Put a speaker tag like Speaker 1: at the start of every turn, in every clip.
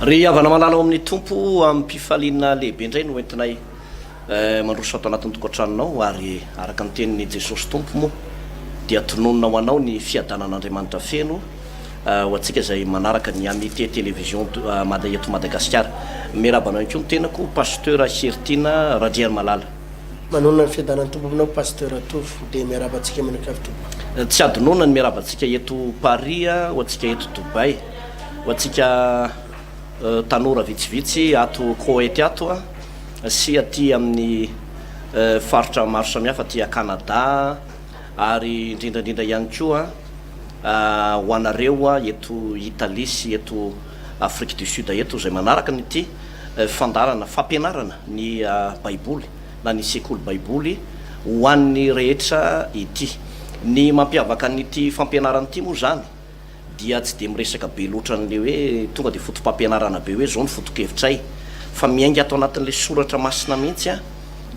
Speaker 1: ry avana malala amin'ny tompo amin'ny mpifaliana lehibe indray no entinay mandroso ato anatin'ny tokantranonao ary araka ny tenin'ny Jesosy tompo moa dia tononona ho anao ny fiadanan'Andriamanitra feno ho antsika izay manaraka ny amité télévision eto Madagasikara. Miarabana ihany koa ny tenako pasteur Sertina Radier Malala.
Speaker 2: Manonona ny fiadanan'ny tompo aminao pasteur Tovy dia miarabantsika aminakavy tompo.
Speaker 1: Tsy adinona ny miarabantsika eto Paris, ho antsika eto Dubai, ho antsika tanora vitsivitsy ato Koweït ato sy aty amin'ny faritra maro samihafa aty Canada ary indrindrandrindra ihany koa ho anareo eto Italie sy eto Afrique du Sud eto izay manaraka nyty fandarana fampianarana ny baiboly na ny sekoly baiboly ho an'ny rehetra ity. Ny mampiavaka nyty fampianarana ity moa zany dia tsy de miresaka be loatra n'le hoe tonga de fotom-pampianarana be hoe zao ny foto-kevitray fa miainga ato anatin'le soratra masina mihitsy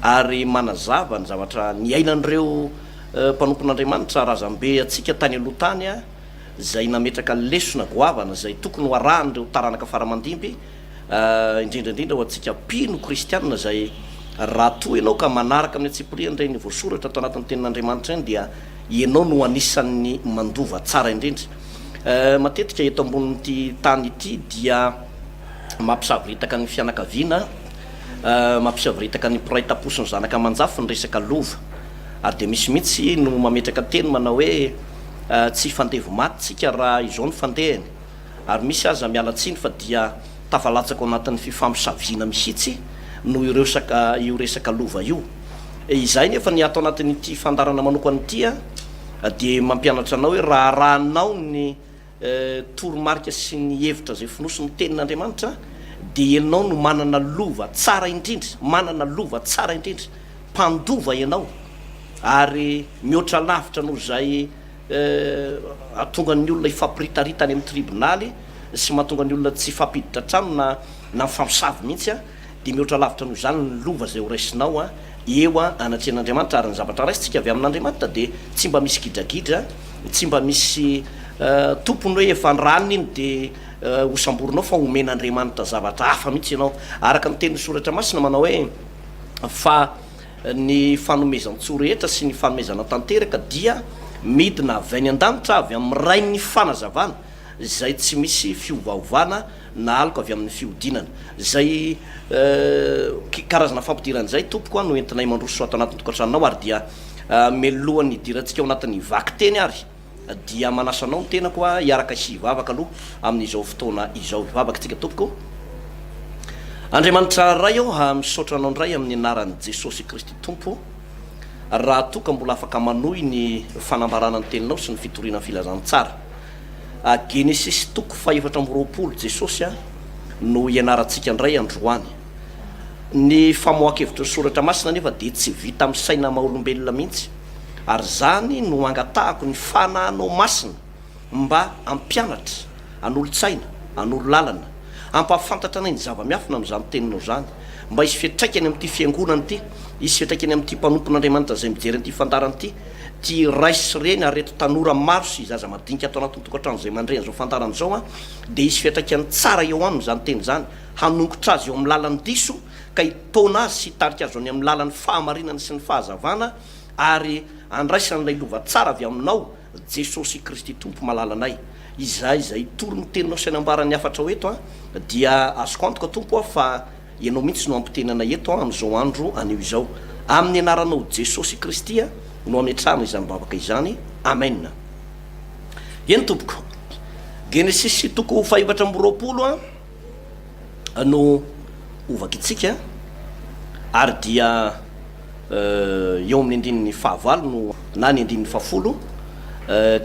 Speaker 1: ary manazava ny zavatra ny ainan'ireo mpanompon'Andriamanitra razambe atsika tany aloha tany zay nametraka lesona goavana zay tokony ho arahan'ireo taranaka faramandimby indrindrandrindra ho antsika mpino kristianina zay raha toa ianao ka manaraka amin'ny atsipiriany ireny voasoratra ato anatin'ny tenin'Andriamanitra eny dia ianao no anisan'ny mandova tsara indrindra. Matetika eto ambonin'ity tany ity dia mampisaviritaka ny fianakaviana, mampisaviritaka ny mpiray taposiny zanaka manjafy ny resaka lova ary de misy mihitsy no mametraka teny manao hoe tsy fandevo maty tsika raha izao ny fandehany ary misy aza mialatsiny fa dia tafalatsaka ao anatin'ny fifampisaviana mihitsy no io resaka lova io. Izay nefa ny ato anatin'ity fandarana manokana ity dia mampianatra anao hoe raha rahanao ny toromarika sy ny hevitra zay finosiny tenin'Andriamanitra dia ianao no manana lova tsara indrindra, manana lova tsara indrindra, mpandova ianao ary mihoatra lavitra noho zay atonga ny olona ifampiritaritany amin'ny tribonaly sy mahatonga ny olona tsy fampiditra trano na mifampisavy mihitsy dia mihoatra lavitra noho zany ny lova zay ho raisinao eo anatrehan'Andriamanitra ary ny zavatra raisitsika avy amin'Andriamanitra dia tsy mba misy gidragidra, tsy mba misy tompony hoe efa nranony iny dia hosamborinao fa omen'Andriamanitra zavatra hafa mihitsy ianao araka ny tenin'ny soratra masina manao hoe fa ny fanomezan-tso rehetra sy ny fanomezana tanteraka dia midina avy any an-danitra avy amin'ny rain'ny fanazavana zay tsy misy fiovaovana na aloko avy amin'ny fiodinana zay karazana fampidiran'izay tompoko no entinay mandroso ato anatin'ny tokantranonao ary dia melohan'ny idirantsika ao anatin'ny vaky teny ary dia manasanao ny tenako hiaraka hivavaka aloha amin'izao fotoana izao. Hivavaka tsika tompoko. Andriamanitra ray aho misaotra anao ndray amin'ny anaran'i Jesosy Kristy tompo raha toka mbola afaka manohy ny fanambarana ny teninao sy ny fitoriana filazantsara. Genesisy toko 4:20 Jesosy no ianarantsika ndray androany. Ny famoakevitra ny soratra masina nefa dia tsy vita amin'ny saina maha-olombelona mihitsy ary zany no angatahako ny fanahanao masina mba ampianatra an'olo-tsaina, an'olo-lalana, ampahafantatra anay ny zava-miafina amin'izany teninao zany mba hisy fiatraikany amin'ity fiangonana ity, hisy fiatraikany amin'ity mpanompon'Andriamanitra zay mijery an'ity fandarana ity, ty raisy reny ary reto tanora maro sy zaza madinika ato anatin'ny tokantrano zay mandreny zao fandarana zao dia hisy fiatraikany tsara eo aminy zany teny zany hanongotra azy eo amin'ny lalan'ny diso ka hitona azy sy hitarika azy any amin'ny lalan'ny fahamarinana sy ny fahazavana ary andraisan'ilay lova tsara avy aminao Jesosy Kristy tompo malalanay. Izay toro ny teninao sy anambarany afatra ho eto dia azoko antoka tompo fa ianao mihitsy no ampitenana eto amin'izao andro anio izao amin'ny anaranao Jesosy Kristy no ametrahana izany babaka izany. Amen. Eny tompoko. Genesisy toko 4:20 no ovaka itsika ary dia eo amin'ny andininy fahavalo no na ny andininy fahafolo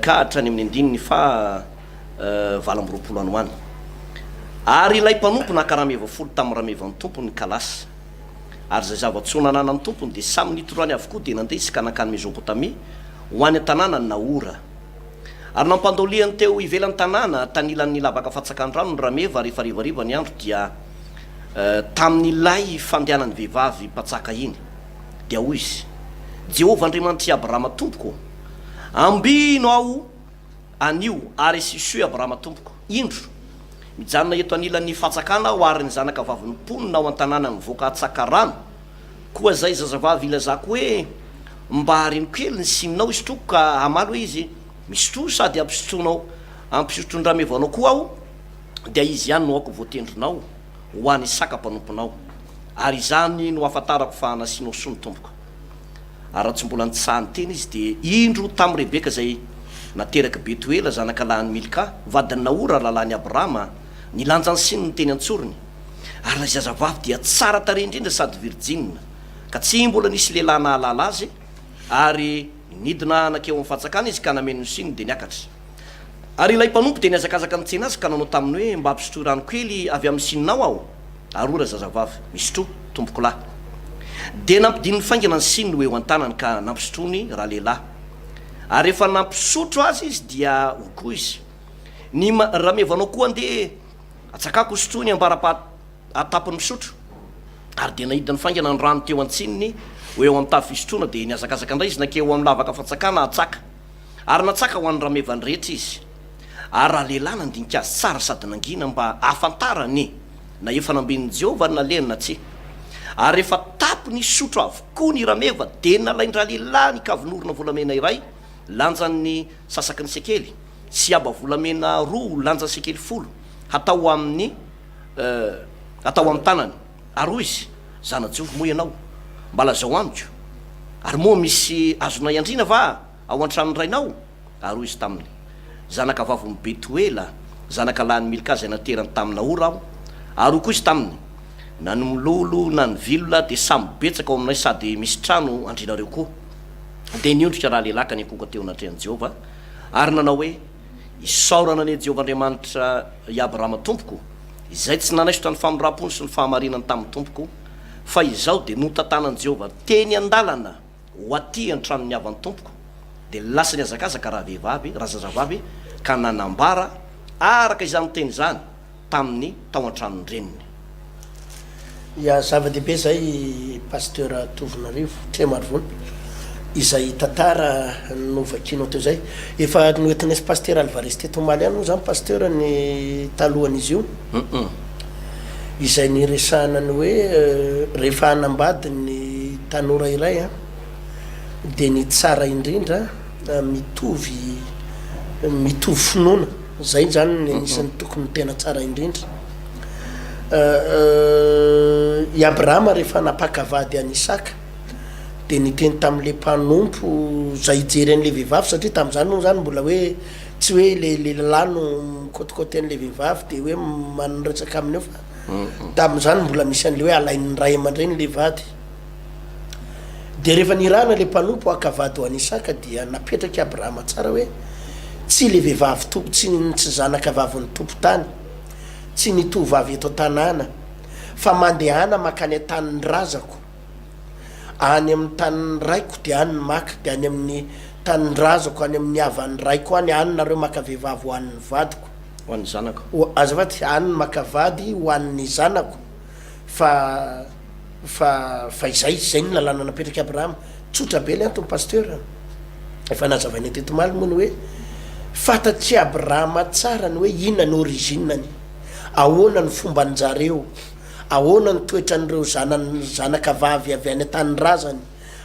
Speaker 1: ka hatrany amin'ny andininy valom-roapolo any hoany ary ilay mpanompo nakarameva folo tamin'ny ramevan'ny tompony kalasy ary zay zava-tsoa nananany tompony dia samy nitorany avokoa dia nandeha isy kanakany Mesopotamia ho any an-tanàna ny Naora ary nampandoliany teo ivelan'ny tanàna tanilan'ny lavaka fatsakan-drano ny rameva rehefa rivariva ny andro dia tamin'ilay fandehanany vehivavy mpatsaka iny dia hoy izy: Jehovah Andriamanitry Abrahama tompoko, ambino aho anio ary sisy Abrahama tompoko indro mijanona eto anilan'ny fatsakana oariny zanaka vaviny ponina ao an-tanàna mivoaka Tsakarano koa zay zazavavy ilazako hoe mba hariny kely ny sininao izy toko ka amalo hoe izy misotro sady ampisotrondraha mevanao koa aho dia izy ihany no ako voatendrinao ho any saka mpanomponao ary izany no afantarako fa nasinao soa ny tompoko ary raha tsy mbola nitsahany teny izy dia indro tamin'ny Rebeka zay nateraka Betuela zanaka lahany Milka vadiny Naora lalany Abrahama nilanjany siny ny teny antsorony ary ilay zazavavy dia tsara tarehy indrindra sady virjine ka tsy mbola nisy lehilahy nahalala azy ary nidina anakeo amin'ny fatsakana izy ka nameno siny dia niakatra ary ilay mpanompo dia niazakazaka ny tsena azy ka nanao taminy hoe mba hampisotro rano kely avy amin'ny sininao aho ary ora zazavavy misotro tompoko lahy dia nampidiny faingana ny sininy hoe ho an-tanany ka nampisotrony raha lehilahy ary rehefa nampisotro azy izy dia hokoa izy raha mevanao koa andeha atsakako sotrony ambara-atapony misotro ary dia nahidiny faingana ny rano teo antsininy hoe eo amin'ny tavy fisotroana dia niazakazaka indray izy nakeo amin'ny lavaka fatsakana atsaka ary natsaka ho an'ny ramevany rehetra izy ary raha lehilahy nandinika azy tsara sady nangina mba ahafantarany na efa namben'i Jehovah naleny na tsy ary rehefa tapony sotro avokoa ny rameva dia nalaindraha lehilahy ny kavinorona volamena iray lanjan'ny sasaky ny sekely sy aba volamena roa lanjan'ny sekely 10 atao amin'ny tanany ary hoy izy zana-Jehovah moa ianao mba lazao amiko ary moa misy azonay andrina va ao an-tranony rainao ary hoy izy taminy zanaka vaviny Betuela zanaka lahany Milka zay naterany tamin'ny Naora aho ary koa izy taminy na ny milolo na ny vilona dia samy betsaka ao aminay sady misy trano andrinareo koa dia niondrika raha lehilahy ka nyakoka teo natrehan'i Jehovah ary nanao hoe isaorana ane Jehovah Andriamanitra i Abrahama tompoko izay tsy nanaiso tany famindram-pony sy ny fahamarinany tamin'ny tompoko fa izao dia notantanan'i Jehovah teny an-dalana ho aty an-tranony avan'ny tompoko dia lasa niazakazaka raha zazavavy ka nanambara araka izany teny izany tamin'ny tao an-tranony reniny
Speaker 2: ya zava-dehibe zay pasteur Tovinarivo Tremarivony izay tantara novakinao teo zay efa noentinay pasteur Alvarez teto Maly any zany pasteur ny talohan'izy io izay niresanany hoe rehefa anambady ny tanora iray dia ny tsara indrindra mitovy finoana zay zany anisan'ny tokony tena tsara indrindra i Abrahama rehefa napakavady any Isaka dia niteny tamin'le mpanompo zay ijery an'le vehivavy satria tamin'izany moa zany mbola hoe tsy hoe le lano mikotikôty an'le vehivavy dia hoe manonretsaka aminy eo fa tamin'izany mbola misy an'le hoe alain'ny ray aman-dreny le vady dia rehefa nirahana le mpanompo akavady ho any Isaka dia napetraky Abrahama tsara hoe tsy le vehivavy tompo tsy zanaka vaviny tompo tany tsy nitovavy eto tanàna fa mandehana makany an-tanin'ny razako any amin'ny tanin'ny raiko dia any maka dia any amin'ny tanin'ny razako any amin'ny havan'ny raiko any nareo maka vehivavy ho an'ny vadiko
Speaker 1: ho an'ny zanako
Speaker 2: azafady any makavady ho an'ny zanako fa izay ny lalàna napetraky Abrahama tsotra be le antony pasteur efa nazavaina teto Maly moa ny hoe fantatry Abrahama tsara ny hoe inona ny originany ahoana ny fomba anjareo ahoana ny toetra an'ireo zanaka vavy avy any an-tanin'ny razany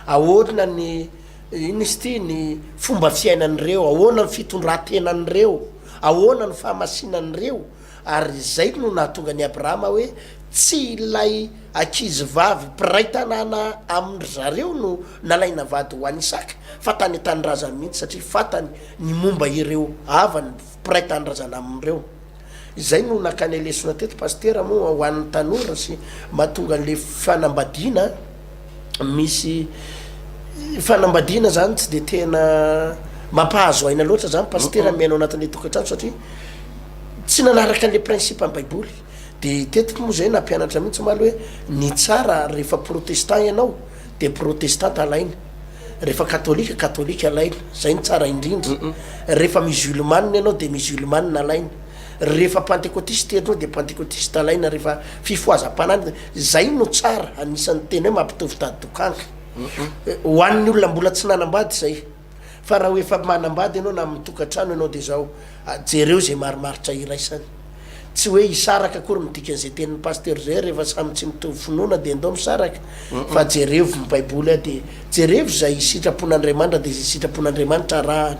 Speaker 2: ahoana ny ino izy ty ny fomba fiainan'ireo ahoana ny fitondran-tenan'ireo ahoana ny fahamasinan'ireo ary zay no nahatonga ny Abrahama hoe tsy ilay ankizy vavy mpiray tanàna amin'ny zareo no nalaina vady ho any Isaka fa tany an-tanin'ny razany mihitsy satria fatany ny momba ireo avany mpiray tany razana amin'ireo izay no nakany lesona teto pasteur moa ho an'ny tanora sy mahatonga an'le fanambadiana misy fanambadiana zany tsy dia tena mampahazo aina loatra zany pasteur miainao anatin'le tokantrano satria tsy nanaraka an'le principe amin'ny baiboly dia tetiko moa zay nampianatra mihitsy maly hoe ny tsara rehefa protestant ianao dia protestante alaina rehefa katolika alaina zay ny tsara indrindra rehefa musulmane ianao dia musulmane alaina rehefa pentecôtiste ianao dia pentecôtiste alaina rehefa fifoazam-panany zay no tsara anisan'ny teny hoe mampitovy tady dokanka ho an'ny olona mbola tsy nanambady zay fa raha ho efa manambady ianao na mitokantrano ianao dia zao jereo zay marimaritra iraisany tsy hoe isaraka akory midika an'izay tenin'ny pasteur zay rehefa samy tsy mitovy finoana de andao misaraka fa jerevo ny baiboly de jerevo zay sitrapon'Andriamanitra de zay sitrapon'Andriamanitra rahany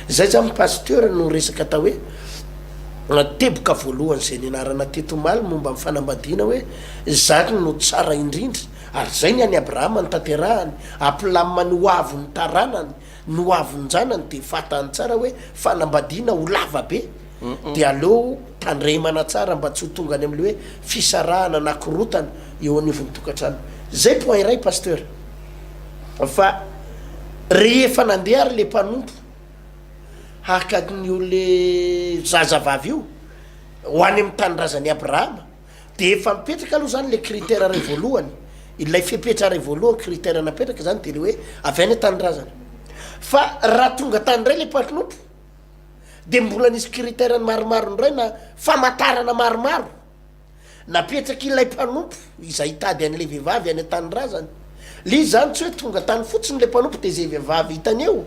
Speaker 2: zay zany pasteur no resaka atao hoe teboka voalohany zay nianarana teto maly momba amin'ny fanambadiana hoe zany no tsara indrindra ary zay ny any Abrahama ny tanterahany ampilamina ny hoavo ny taranany ny hoavo ny janany de fatany tsara hoe fanambadiana ho lava be de aleo tandremana tsara mba tsy ho tonga any am'le hoe fisarahana na korotana eo anivon'ny tokantrano zay point iray pasteur fa rehefa nandeha ary le mpanompo haka ny ole zazavavy io ho any amin'ny tanindrazany Abrahama de efa mipetraka aloha zany le critère ray voalohany ilay fipetra ray voalohany critère napetraka zany de le hoe avy any tanindrazana fa raha tonga tany ray le mpanompo de mbola nisy critère maromaro ndray na famatarana maromaro napetraky ilay mpanompo izay hitady an'le vehivavy any tanindrazana le zany tsy hoe tonga tany fotsiny le mpanompo de zay vehivavy hitany eo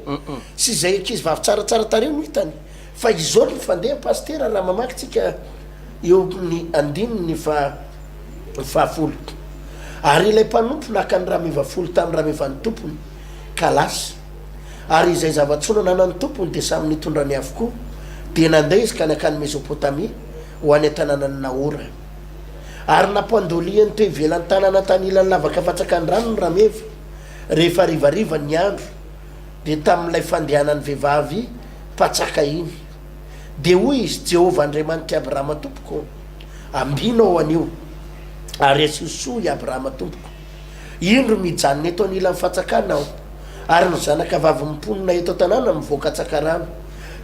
Speaker 2: sy zay ankizy vavy tsaratsara tareo no hitany fa izao ny fandeha pasteur raha mamaky tsika eo amin'ny andininy fahafolo ary ilay mpanompo naka ny raha mevafolo tamin'ny raha mevany tompony kalasy ary izay zava-tsono nanany tompony de samy nitondrany avokoa de nandeha izy ka nakany Mesopotamia ho any tanànany Nahora ary nampandoliany toe ivelan'ny tanàna tany ilany lavaka fatsakany rano ny rameva rehefa rivariva ny andro de tamin'ilay fandehanany vehivavy patsaka iny de hoy izy Jehova Andriamanitra Abrahama tompoko ambinao anio ary asisoa i Abrahama tompoko indro mijanona eto anilany fatsakanao ary no zanaka vavy mimponina eto tanàna mivoaka tsakarano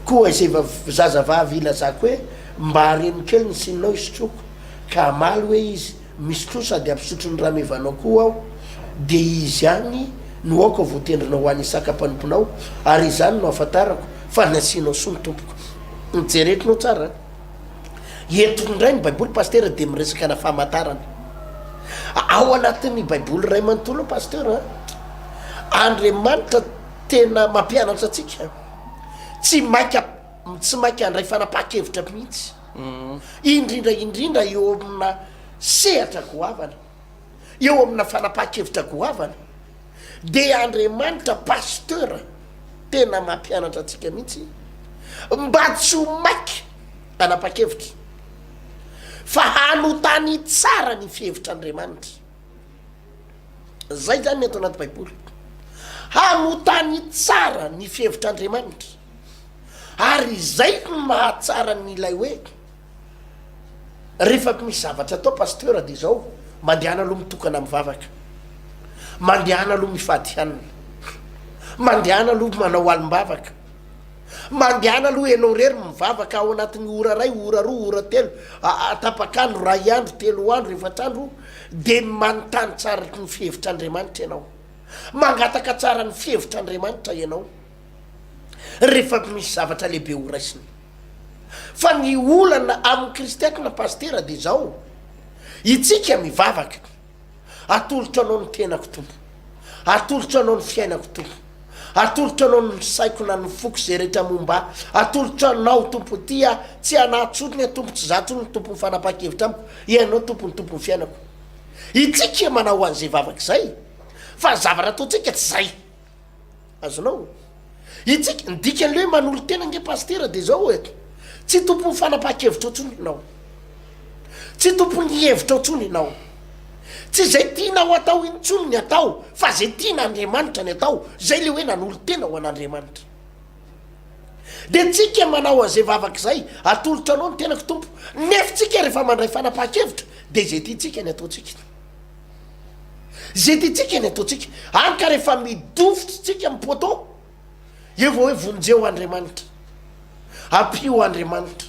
Speaker 2: koa izay zazavavy ilazako hoe mba hareny kely ny sininao isotroko ka amaly hoe izy misotro sady ampisotro ny raha mevanao koa aho de izy any no aoko voatendrinao ho any isaka-panomponao ary izany no afantarako fa nasianao soa ny tompoko nijeretinao tsara eto ndray ny baiboly pasteur de miresaka na famatarana ao anatin'ny baiboly ray manontolo pasteur Andriamanitra tena mampianatra atsika tsy mainka andray fanapa-kevitra mihitsy indrindra eo amina sehatra goavana eo amina fanapa-kevitra goavana de Andriamanitra pasteur tena mampianatra atsika mihitsy mba tsy ho maiky anapa-kevitra fa hanotany tsara ny fihevitr'Andriamanitra zay zany ny ato anaty baiboly hanotany tsara ny fihevitr'Andriamanitra ary zay no mahatsara n'ilay hoe rehefa misy zavatra atao pasteur de zao mandehana aloha mitokana mivavaka mandehana aloha mifady hanina mandehana aloha manao alim-bavaka mandehana aloha ianao rery mivavaka ao anatin'ny ora ray ora roa ora telo tapakandro ray andro telo andro efatrandro de manontany tsara ny fihevitr'Andriamanitra ianao mangataka tsara ny fihevitr'Andriamanitra ianao rehefa misy zavatra lehibe ho raisiny fa ny olana amin'ny kristianina pasteur de zao itsika mivavaka atolotra anao ny tenako tompo atolotra anao ny fiainako tompo atolotra anao ny saiko na ny foko zay rehetra momba atolotra anao tompo tia tsy anahtsotony tompo tsy zatsony tompo ny fanapa-kevitra amiko ianao tompony tompo ny fiainako itsika manao an'izay vavaka zay fa zavatra ataotsika tsy zay azonao itsika ndika an'le hoe manolo tena nge pasteur de zao eto tsy tompony fanapa-kevitra otsony ianao tsy tompony hevitra otsony ianao tsy zay tianao atao intsony ny atao fa zay tiana Andriamanitra ny atao zay le hoe nanolo tena ho an'Andriamanitra de tsika manao an'izay vavaka zay atolotra anao ny tenako tompo nefa tsika rehefa mandray fanapa-kevitra de zay tiatsika ny ataotsika zay tiatsika ny ataotsika any ka rehefa midofitra tsika mipoto eo vao hoe vonjeo Andriamanitra ampio Andriamanitra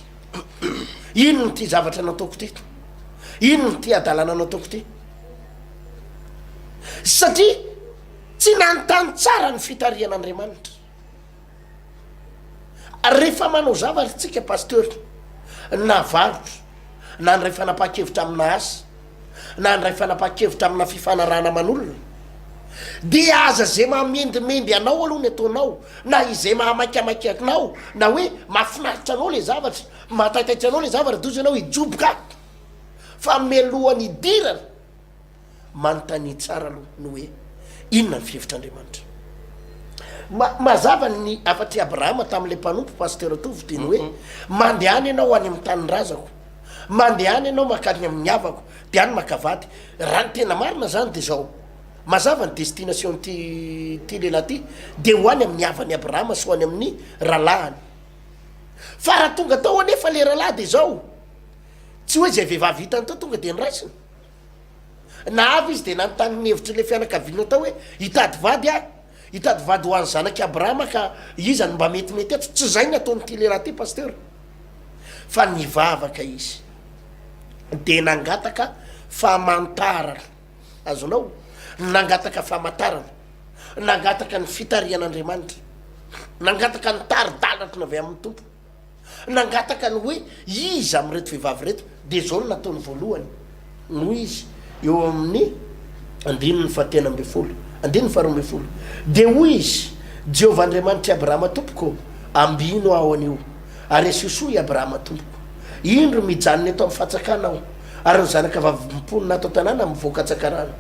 Speaker 2: ino ny ty zavatra nataoko ty ino ny ty adalana nataoko ty satria tsy nanontany tsara ny fitarian'Andriamanitra rehefa manao zavatra tsika pasteur na varotra na ndray fanapa-kevitra amina asa na ndray fanapa-kevitra amina fifanarahana man'olona de aza zay mahamendymendy anao aloha ny ataonao na izay mahamakiamakiakinao na hoe mahafinaritra anao le zavatra mahataitaitra anao le zavatra dozy anao hijoboka fa melohany idirana manontany tsara aloha no hoe inona ny fihevitr'Andriamanitra. Mazava ny afatry Abrahama tamin'le mpanompo pasteur tovy teny hoe mandehany ianao any amin'ny tanin-drazako, mandehany ianao makany amin'ny havako de any makavady. Raha ny tena marina zany de zao mazava ny destination ty lehilahy ty de ho any amin'ny havany Abrahama sy ho any amin'ny rahalahany. Fa raha tonga tao anefa le rahalahy de zao tsy hoe zay vehivavy hitany tao tonga de niraisiny na avy izy de nanontany ny hevitry le fianakaviana tao hoe hitady vady ho any zanaky Abrahama ka izany mba metimety eto. Tsy zay ny ataonyty lehilahy ty pasteur, fa nivavaka izy de nangataka famantarana. Azonao nangataka famantarana, nangataka ny fitarian'Andriamanitra, nangataka ny tari-dalatra avy amin'ny tompo, nangataka ny hoe izy am'reto vehivavy reto. De zao no nataony voalohany no izy eo amin'ny 1:10 de hoy izy Jehovah Andriamanitra Abrahama tompoko ambino ao an'io ary asioso i Abrahama tompoko indro mijanony atao amin'ny fatsakanao ary ny zanaka vavimponina atao tanàna mivoaka tsakarana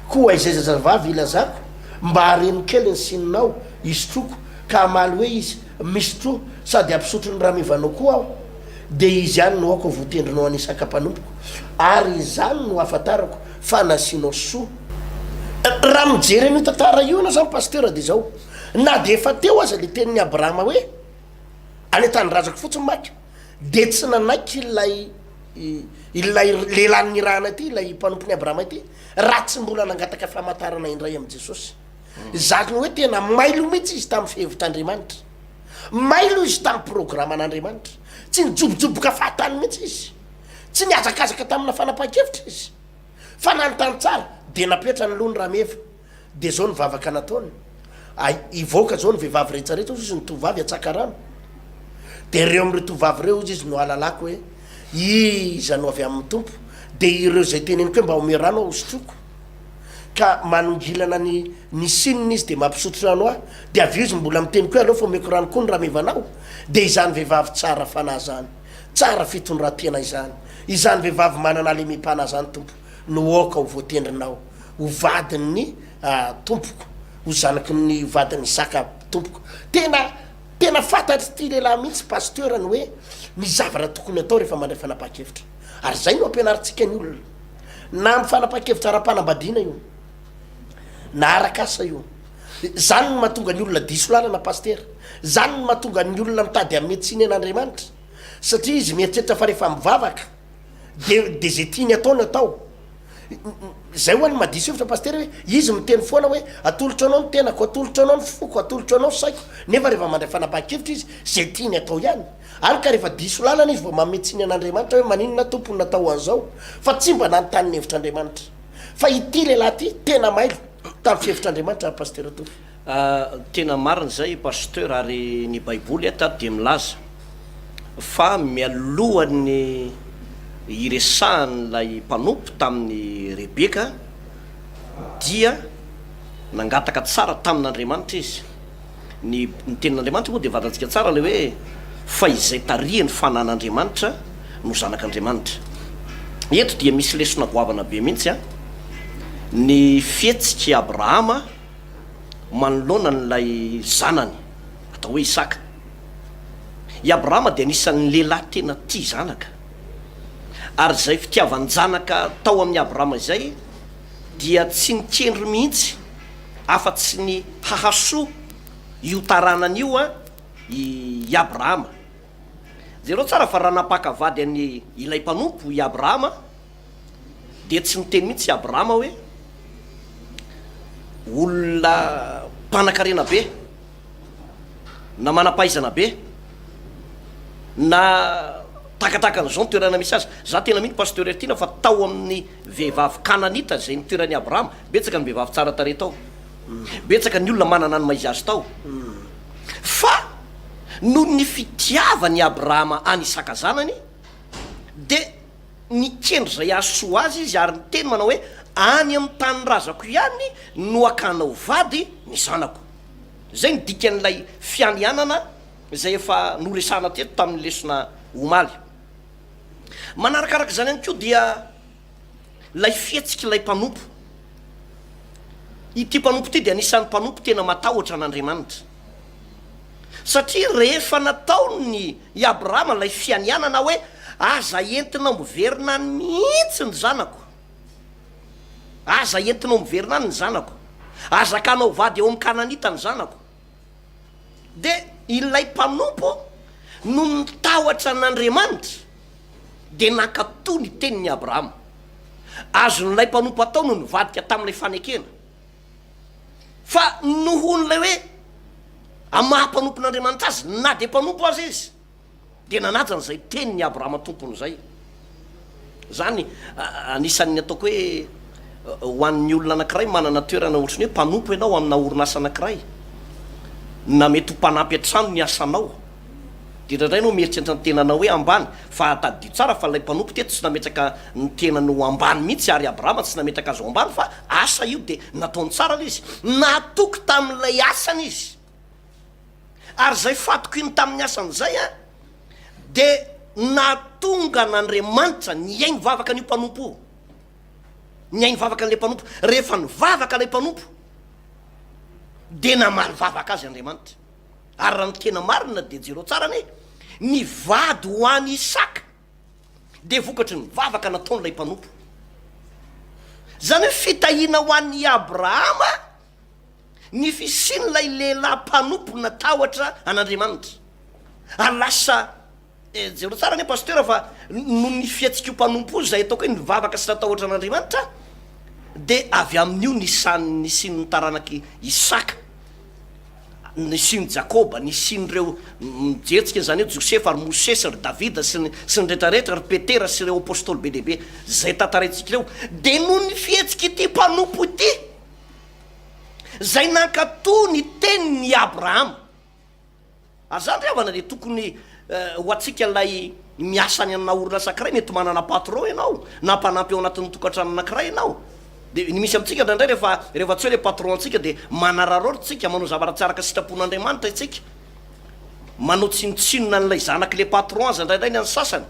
Speaker 2: koa izay zazavavy ilazako mba hareny kely ny sininao isotroko ka amaly hoe izy misotro sady ampisotro ny raha mivanao koa aho de izy ihany no ako votendrinao anisaka mpanompoko ary izany no afantarako fa nasinao soa. Raha mijery an'io tantara io na zany pasteur de zao na de efa teo aza le tenin'ny Abrahama hoe any tany-drazako fotsiny maky de tsy nanaiky ilay lehilahy rahana ty ilay mpanompony Abrahama ty raha tsy mbola nangataka famantarana indray amin'i Jesosy. Zany hoe tena mailo mihitsy izy tamin'ny fihevitr'Andriamanitra, mailo izy tamin'ny programa an'Andriamanitra, tsy nijobojoboka fahatany mihitsy izy, tsy niazakazaka tamina fanapahan-kevitra izy fa nanontany tsara de napetra ny lohany raha meva. De zao nivavaka nataony ivoaka zao ny vehivavy rehetrarehetra izy ny tovavy atsakarano de reo am'ireo tovavy reo izy no alalako hoe iza no avy amin'ny tompo de ireo zay teneny koe mba ome rano ao sotroko ka manongilana ny sininy izy de mampisotro rano ah de avy izy mbola miteny koe aloha fa omeko rano koa ny raha mevanao de izany vehivavy tsara fanahy zany, tsara fitondran-tena izany vehivavy manana alemem-pana zany tompo no oka ho voatendrinao ho vadiny tompoko ho zanaky ny vadiny Isaka tompoko. Tena fantatry ty lehilahy mihitsy pasteur ny hoe ny zavatra tokony atao rehefa mandray fanapahan-kevitra. Ary zay no ampianaritsika ny olona na amin'ny fanapahan-kevitra ara-panambadiana io na arakasa io. Zany no mahatonga ny olona diso lalana pasteur, zany no mahatonga ny olona mitady amin'ny meditsiny an'Andriamanitra satria izy mieritreritra fa rehefa mivavaka de zay tiany ataony atao. Zay ho any madiso hevitra pasteur hoe izy miteny foana hoe atolotra anao ny tenako, atolotra anao ny foko, atolotra anao saiko, nefa rehefa mandray fanapahan-kevitra izy zay tiany atao ihany. Ary ka rehefa diso lalana izy vao mametsiny an'Andriamanitra hoe maninona tompony natao an'izao fa tsy mba nanontany ny hevitr'Andriamanitra. Fa ity lehilahy ty tena mailo tamin'ny fihevitr'Andriamanitra pasteur tompy.
Speaker 1: Tena marina zay pasteur ary ny baiboly atato de milaza fa mialohan'ny iresahan'lay mpanompo tamin'ny Rebeka dia nangataka tsara tamin'Andriamanitra izy. Ny tenin'Andriamanitra moa de vatantsika tsara le hoe fa izay tariany fanan'Andriamanitra no zanak'Andriamanitra. Eto dia misy lesona goavana be mihitsy ny fihetsika Abrahama manoloana n'lay zanany atao hoe Isaka. I Abrahama de anisan'ny lehilahy tena tia zanaka ary zay fitiavany zanaka tao amin'ny Abrahama zay dia tsy nikendry mihitsy afa-tsy ny hahasoa io taranan'io i Abrahama. Zereo tsara fa raha napakavady any ilay mpanompo i Abrahama de tsy miteny mihitsy i Abrahama hoe olona mpanan-karena be na manam-pahaizana be na takatakana zao ny toerana misy azy. Za tena mihitsy pasteur tina fa tao amin'ny vehivavy kananita zay nitoeran'ny Abrahama betsaka ny vehivavy tsara tare tao, betsaka ny olona manana ny maizy azy tao. Fa no ny fitiavany Abrahama any Isaka zanany de nikendry zay ahasoa azy izy ary ny teny manao hoe any amin'ny tanyrazako ihany no akanao vady ny zanako. Zay ny dikan'ilay fianianana zay efa noresana teto tamin'ny lesona omaly. Manarakarak' zany ihany koa dia lay fietsika ilay mpanompo. Ity mpanompo ty dia anisan'ny mpanompo tena matahotra an'Andriamanitra, satria rehefa nataony i Abrahama lay fianianana hoe aza entina miverina mihitsy ny zanako, aza entinao miverina ny zanako, aza kanao vady eo amin'ny Kananita ny zanako, de ilay mpanompo no nitahotra an'Andriamanitra de nankatò ny tenin'ny Abrahama. Azon'ilay mpanompo atao no nivadika tamin'ilay fanekena, fa nohon'ilay hoe amaha-mpanompon'Andriamanitra azy na de mpanompo azy izy de nanajany zay tenin'ny Abrahama tompony zay. Zany anisan'ny ataoko hoe ho an'ny olona anankiray manana toerana ohatrany hoe mpanompo ianao amina orinasa anankiray, na mety ho mpanampy an-trano ny asanao, de indraindray no mieritseritra ny tenanao hoe ambany, fa tadidio tsara fa lay mpanompo teto tsy nametraka ny tenany ho ambany mihitsy, ary Abrahama tsy nametraka azy ho ambany, fa asa io de nataony tsara lay izy, natoky tamin'ilay asany izy. Ary zay fatoko iny tamin'ny asan'izay a de natonga n'Andriamanitra ny ainy vavaka an'io mpanompo, ny ainy vavaka an'ilay mpanompo. Rehefa nivavaka lay mpanompo de namaly vavaka azy Andriamanitra. Ary raha ny tena marina de jereo tsara ny vady ho any Isaka de vokatry ny vavaka nataon'ilay mpanompo. Zany hoe fitahiana ho an'ny Abrahama ny fisian'ilay lehilahy mpanompo natahotra an'Andriamanitra. Lasa jereo tsara ny pasteur fa no ny fietsika io mpanompo zay ataoko hoe nivavaka sy natahotra an'Andriamanitra de avy amin'io ny siny taranaky Isaka, ny siny Jakoba, ny sin'ireo mijetsika zany hoe Josefa ary Mosesy ry Davida sy ny rehetrarehetra ry Petera sy ireo apôstôly be dehibe zay tantaraintsika ireo. De no ny fihetsika ity mpanompo ity zay nankatò ny tenin'ny Abrahama. Ary zany ry havana de tokony ho atsika lay miasa any amina orinasa anankiray, mety manana patron ianao na mpanampy eo anatin'ny tokantrano anankiray ianao, de misy amintsika ndraindray rehefa tsy hoe le patron antsika de manararory tsika, manao zavatra tsy araka sitrapon'Andriamanitra itsika, manao tsinotsinona n'ilay zanaky le patron azy ndraindray ny any sasany,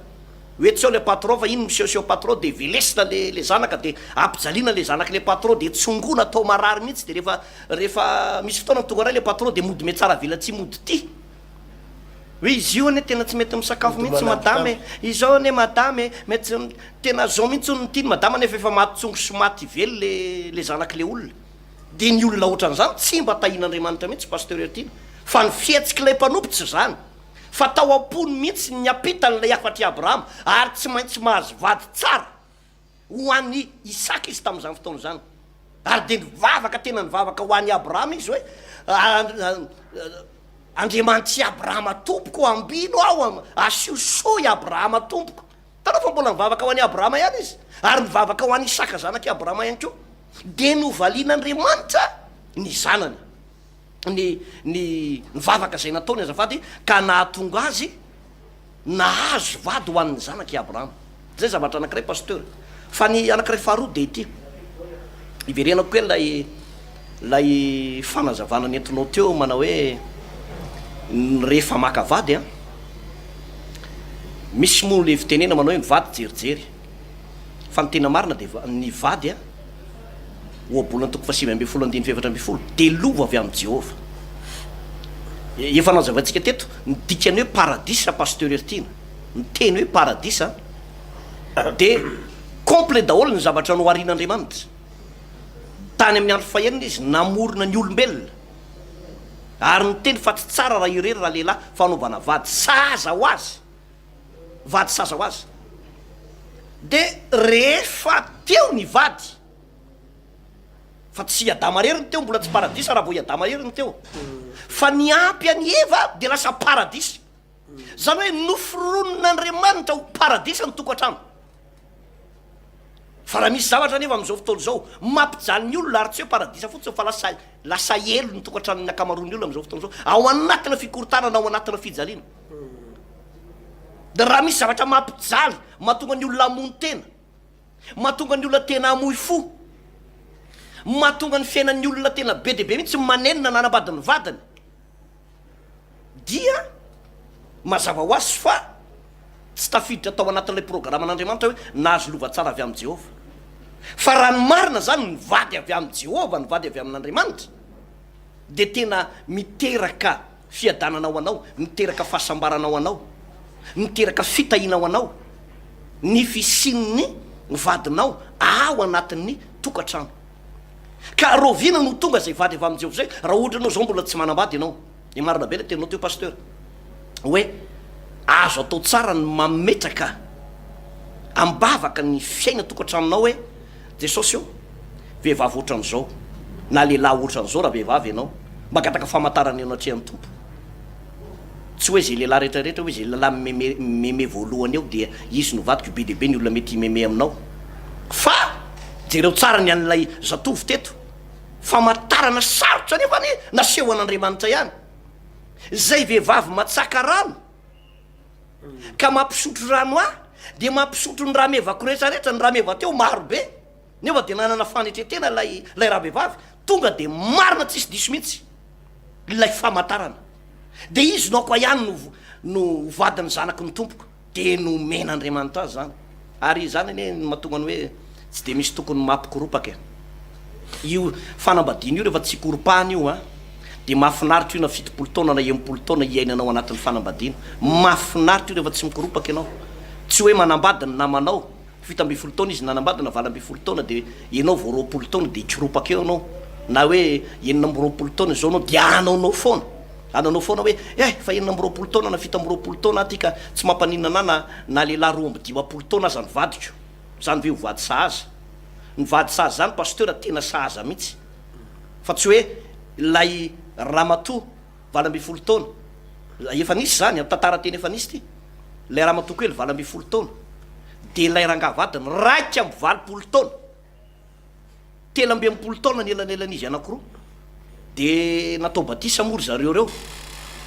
Speaker 1: hoe tsy eo le patron fa iny miseoseo patron de velesina le zanaka de ampijaliana le zanaky le patron de tsongona atao marary mihitsy, de rehefa misy fotoana tonga ray le patron de mody me tsara vela tsy mody ty hoe izy io ane tena tsy mety misakafo mihitsy madame, izao ane madame mety tena zao mihitsy ny tiny madame nefa efa maty tsongo sy maty vely le zanaky le olona. De ny olona ohatran'izany tsy mba tahian'Andriamanitra mihitsy pasteur ertina, fa ny fihetsiky lay mpanompo tsy zany, fa tao am-pony mihitsy ny apitan'ilay afatry Abrahama, ary tsy maintsy mahazo vady tsara ho an'ny Isaka izy tamin'izany fotoana zany. Ary de nivavaka tena nivavaka ho an'ny Abrahama izy hoe Andriamanitry Abrahama tompoko ambino aho asio soy Abrahama tompoko. Tanao fa mbola nivavaka ho an'ny Abrahama ihany izy, ary nivavaka ho an'ny Isaka zanaky Abrahama ihany koa. De novalian'Andriamanitra ny zanany ny vavaka zay nataony azafady ka nahatonga azy nahazo vady ho an'ny zanaky Abrahama. Zay zavatra anankiray pasteur. Fa ny anankiray faharoa de ity iverenako hoe lay fanazavana nentinao teo manao hoe rehefa maka vady a, misy moa le fitenena manao hoe mivady jerijery, fa ny tena marina de ny vady a oabolana toko fasivy amby folo andiny fefatra amby folo de lova avy amin'ny Jehova. Efa nazavantsika teto ny dikany hoe paradisa pasteur ertina, ny teny hoe paradisa de complet daholo ny zavatra no arian'Andriamanitra. Tany amin'ny andro fahenina izy namorona ny olombelona, ary ny teny fa tsy tsara raha irery raha lehilahy fanaovana vady saza ho azy, vady saza ho azy. De rehefa teo ny vady, fa tsy Adama rery ny teo, mbola tsy paradisa raha vo i Adama rery ny teo, fa ny ampy any Eva de lasa paradisa. Zany hoe noforonin'Andriamanitra ho paradisa ny tokantrano. Fa raha misy zavatra nefa am'izao fotoana zao mampijaly ny olona ary tsy hoe paradisa fotsiny fa lasa elo ny tokantrano ny akamaroan'ny olona am'izao fotoana zao, ao anatina fikorontanana, ao anatina fijaliana. De raha misy zavatra mampijaly mahatonga ny olona hamono tena, mahatonga ny olona tena hamoy fo, mahatonga ny fiainan'ny olona tena be deaibe mihitsy manenina nanambadiny vadiny dia mazava ho azy fa tsy tafiditra atao anatin'ilay programman'andriamanitra hoe nahazo lova tsara avy amin'i Jehova. Fa raha ny marina zany ny vady avy amin'i Jehova, ny vady avy amin'Andriamanitra, de tena miteraka fiadananao anao, miteraka fahasambaranao anao, miteraka fitahinao anao, ny fisin'ny vadinao ao anatin'ny tokantrano. Ka rovina no tonga zay vady avy amin'i Jehova zay raha ohatra anao zao mbola tsy manambady ianao. Ny marina be le tenao teo pasteur hoe azo atao tsara ny mametraka ambavaka ny fiaina tokantranonao hoe Jesosy io vehivavy ohatran'izao na lehilahy ohatran'izao raha vehivavy ianao magataka famantarana ianao atrehan'ny tompo. Tsy hoe zay lehilahy rehetrarehetra hoe zay lehilahy meme voalohany eo dia izy no vadiko be deaibe ny olona mety meme aminao. Fa jereo tsara ny an'ilay zatovo teto famantarana sarotra nefa ny naseho an'Andriamanitra ihany. Zay vehivavy matsaka rano ka mampisotro rano dia mampisotro ny raha mevako rehetrarehetra, ny raha meva teo maro be nefa dia nanana fanetretena lay raha vehivavy tonga dia marina tsisy diso mihitsy ilay famantarana. De izy nao koa ihany no vadiny zanaky ny tompoko de nomen'Andriamanitra azy zany. Ary zany ane mahatonga ny hoe tsy de misy tokony mampikoropaka io fanambadiana io rehefa tsy koropahana io de mahafinaritra io na 70 taona na 80 taona iainanao anatin'ny fanambadiana. Mahafinaritra io rehefa tsy mikoropaka ianao. Tsy hoe manambady ny namanao 70 taona izy nanambady na 20 taona de ianao vao 20 taona de ikoropaka eo anao, na hoe 20 taona zao anao de anaonao foana. Ananao foana hoe fa 20 taona na 70 taona aty ka tsy mampaninana na lehilahy 20 taona aza ny vadiko. Zany ve ho vady sahaza? Ny vady sahaza zany pasteur tena sahaza mihitsy. Fa tsy hoe lay ramatoa 20 taona. Efa nisy zany tantara teny efa nisy ty. Lay ramatoa kely 20 taona. De lay rangahavadiny raika amby 20 taona. 13 taona ny elanelan'izy anankiroa. De natao batisa mory zareo reo.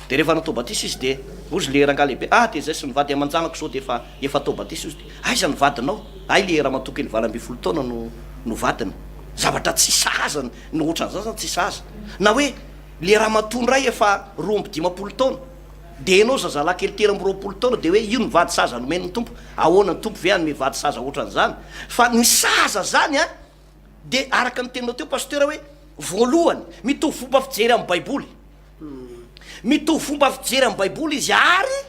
Speaker 1: De rehefa natao batisa izy de ozy le rangaha lehibe de zay sy nivady amanjanako zao de efa atao batisa izy de aiza ny vadinao? Ay le ramatoa kely 20 taona no vadiny. Zavatra tsy sahaza no ohatran'izany zany tsy sahaza. Na hoe le ramatoa ndray efa 20 taona de ianao zazalahy kely 13 taona de hoe io ny vady sahaza nomen'ny tompo. Ahoana ny tompo ve any me vady sahaza ohatran'izany? Fa ny sahaza zany de araka ny teninao teo pasteur hoe voalohany mitovy fomba fijery amin'ny baiboly. Mitovy fomba fijery amin'ny baiboly izy ary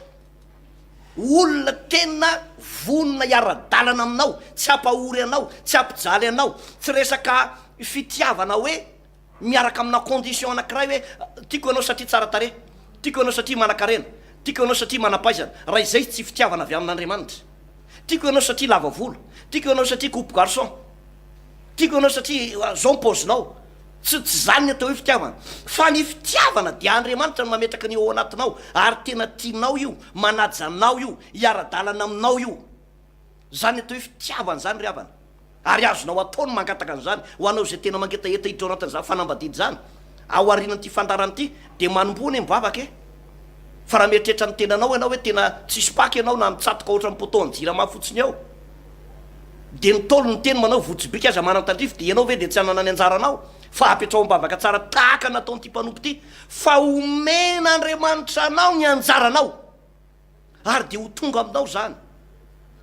Speaker 1: olona tena vonona iara-dalana aminao, tsy ampahory anao, tsy ampijaly anao, tsy resaka fitiavana hoe miaraka amina condition anankiray hoe tiako anao satria tsara tare, tiako anao satria manan-karena, tiako anao satria manam-pahaizana. Raha izay tsy fitiavana avy amin'Andriamanitra. Tiako anao satria lava volo, tiako anao satria coupe garçon, tiako anao satria zao paozinao. Tsy zany atao hoe fitiavana. Fa ny fitiavana dia Andriamanitra no mametraka ny ao anatinao ary tena tianao io, manajanao io, iara-dalana aminao io. Zany atao hoe fitiavana zany ry havana. Ary azonao ataony mangataka an'izany ho anao zay tena mangetaheta hiditra ao anatin'izany fanambadidy zany. Ao aorianan'ity fandarana ity de manomboana mivavaka fa raha mieritreritra ny tenanao ianao hoe tena tsisy paky ianao na mitsatoka ohatra ny poto ny jirama fotsiny ao de nitolo ny teny manao votsibika aza manan-tandrify de ianao ve de tsy anana ny anjaranao fa apetrao mbavaka tsara tahaka nataon'ity mpanompo ity fa omen'Andriamanitra anao ny anjaranao ary de ho tonga aminao zany.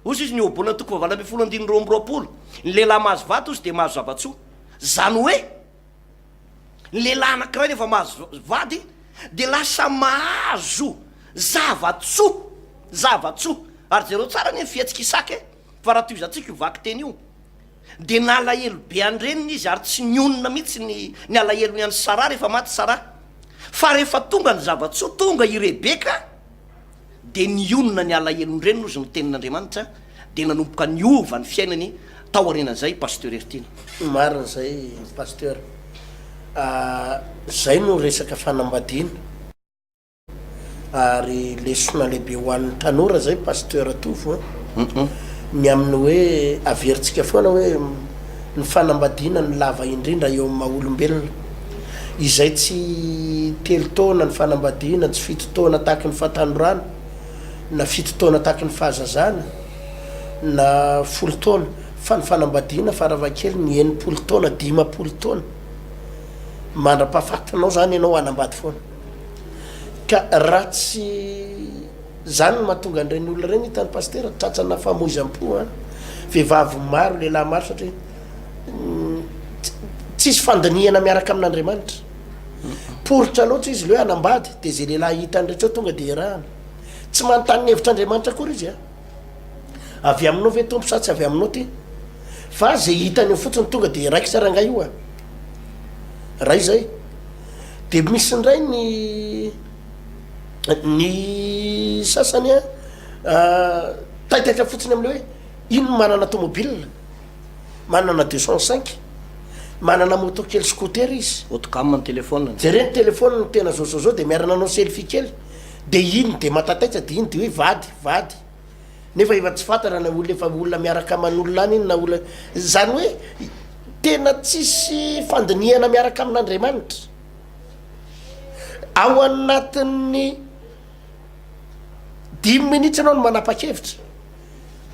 Speaker 1: Ozy izy ny obolina toko 20 ny lehilahy mahazo vady ozy de mahazo zavatsoa. Zany hoe ny lehilahy anankiray rehefa mahazo vady de lasa mahazo zavatsoa ary zareo tsara ny fiatsika isaky fa raha toy izantsika vaky teny io de nalahelo be andreniny izy ary tsy nionona mihitsy ny alahelo ny an'ny Sara rehefa maty Sara. Fa rehefa tonga ny zavatsoa tonga i Rebeka de nionona ny alahelo ndreniny ozy ny tenin'Andriamanitra de nanomboka niova ny fiainany tao aorianan'izay pasteur Ertina.
Speaker 2: Marina zay pasteur. Zay no resaka fanambadiana ary lesona lehibe ho an'ny tanora zay pasteur Tofo ny amin'ny hoe averintsika foana hoe ny fanambadiana ny lava indrindra eo amin'ny maha-olombelona. Izay tsy 3 taona ny fanambadiana, tsy 7 taona tahaky ny fahatanorana, na 7 taona tahaky ny fahazazana, na 10 taona fa ny fanambadiana faravakely ny enimpolo taona 10 taona mandra-pahafatanao zany ianao anambady foana ka raha tsy zany no mahatonga an'ireny olona reny hitany pasteur tratrana famoizam-po a vehivavy maro lehilahy maro satria tsisy fandiniana miaraka amin'Andriamanitra poritra loatra izy le hoe anambady dia zay lehilahy hitany rehetra tonga dia rahana tsy manontany ny hevitr'Andriamanitra kory izy avy aminao ve tompo sa tsy avy aminao ty fa zay hitany fotsiny tonga dia raiky saranga io ray zay dia misy ndray ny sasany taitaitra fotsiny am'le hoe ino manana tomobile manana 205 manana moto kely scooter izy
Speaker 1: autocam téléphone
Speaker 2: zay reny téléphone no tena zao dia miarana anao selfie kely dia iny dia matataitra dia iny dia hoe vady nefa efa tsy fantara na olona efa olona miaraka aman'olona any iny na olona zany hoe tena tsisy fandiniana miaraka amin'Andriamanitra ao anatin'ny 10 minitra anao no manapa-kevitra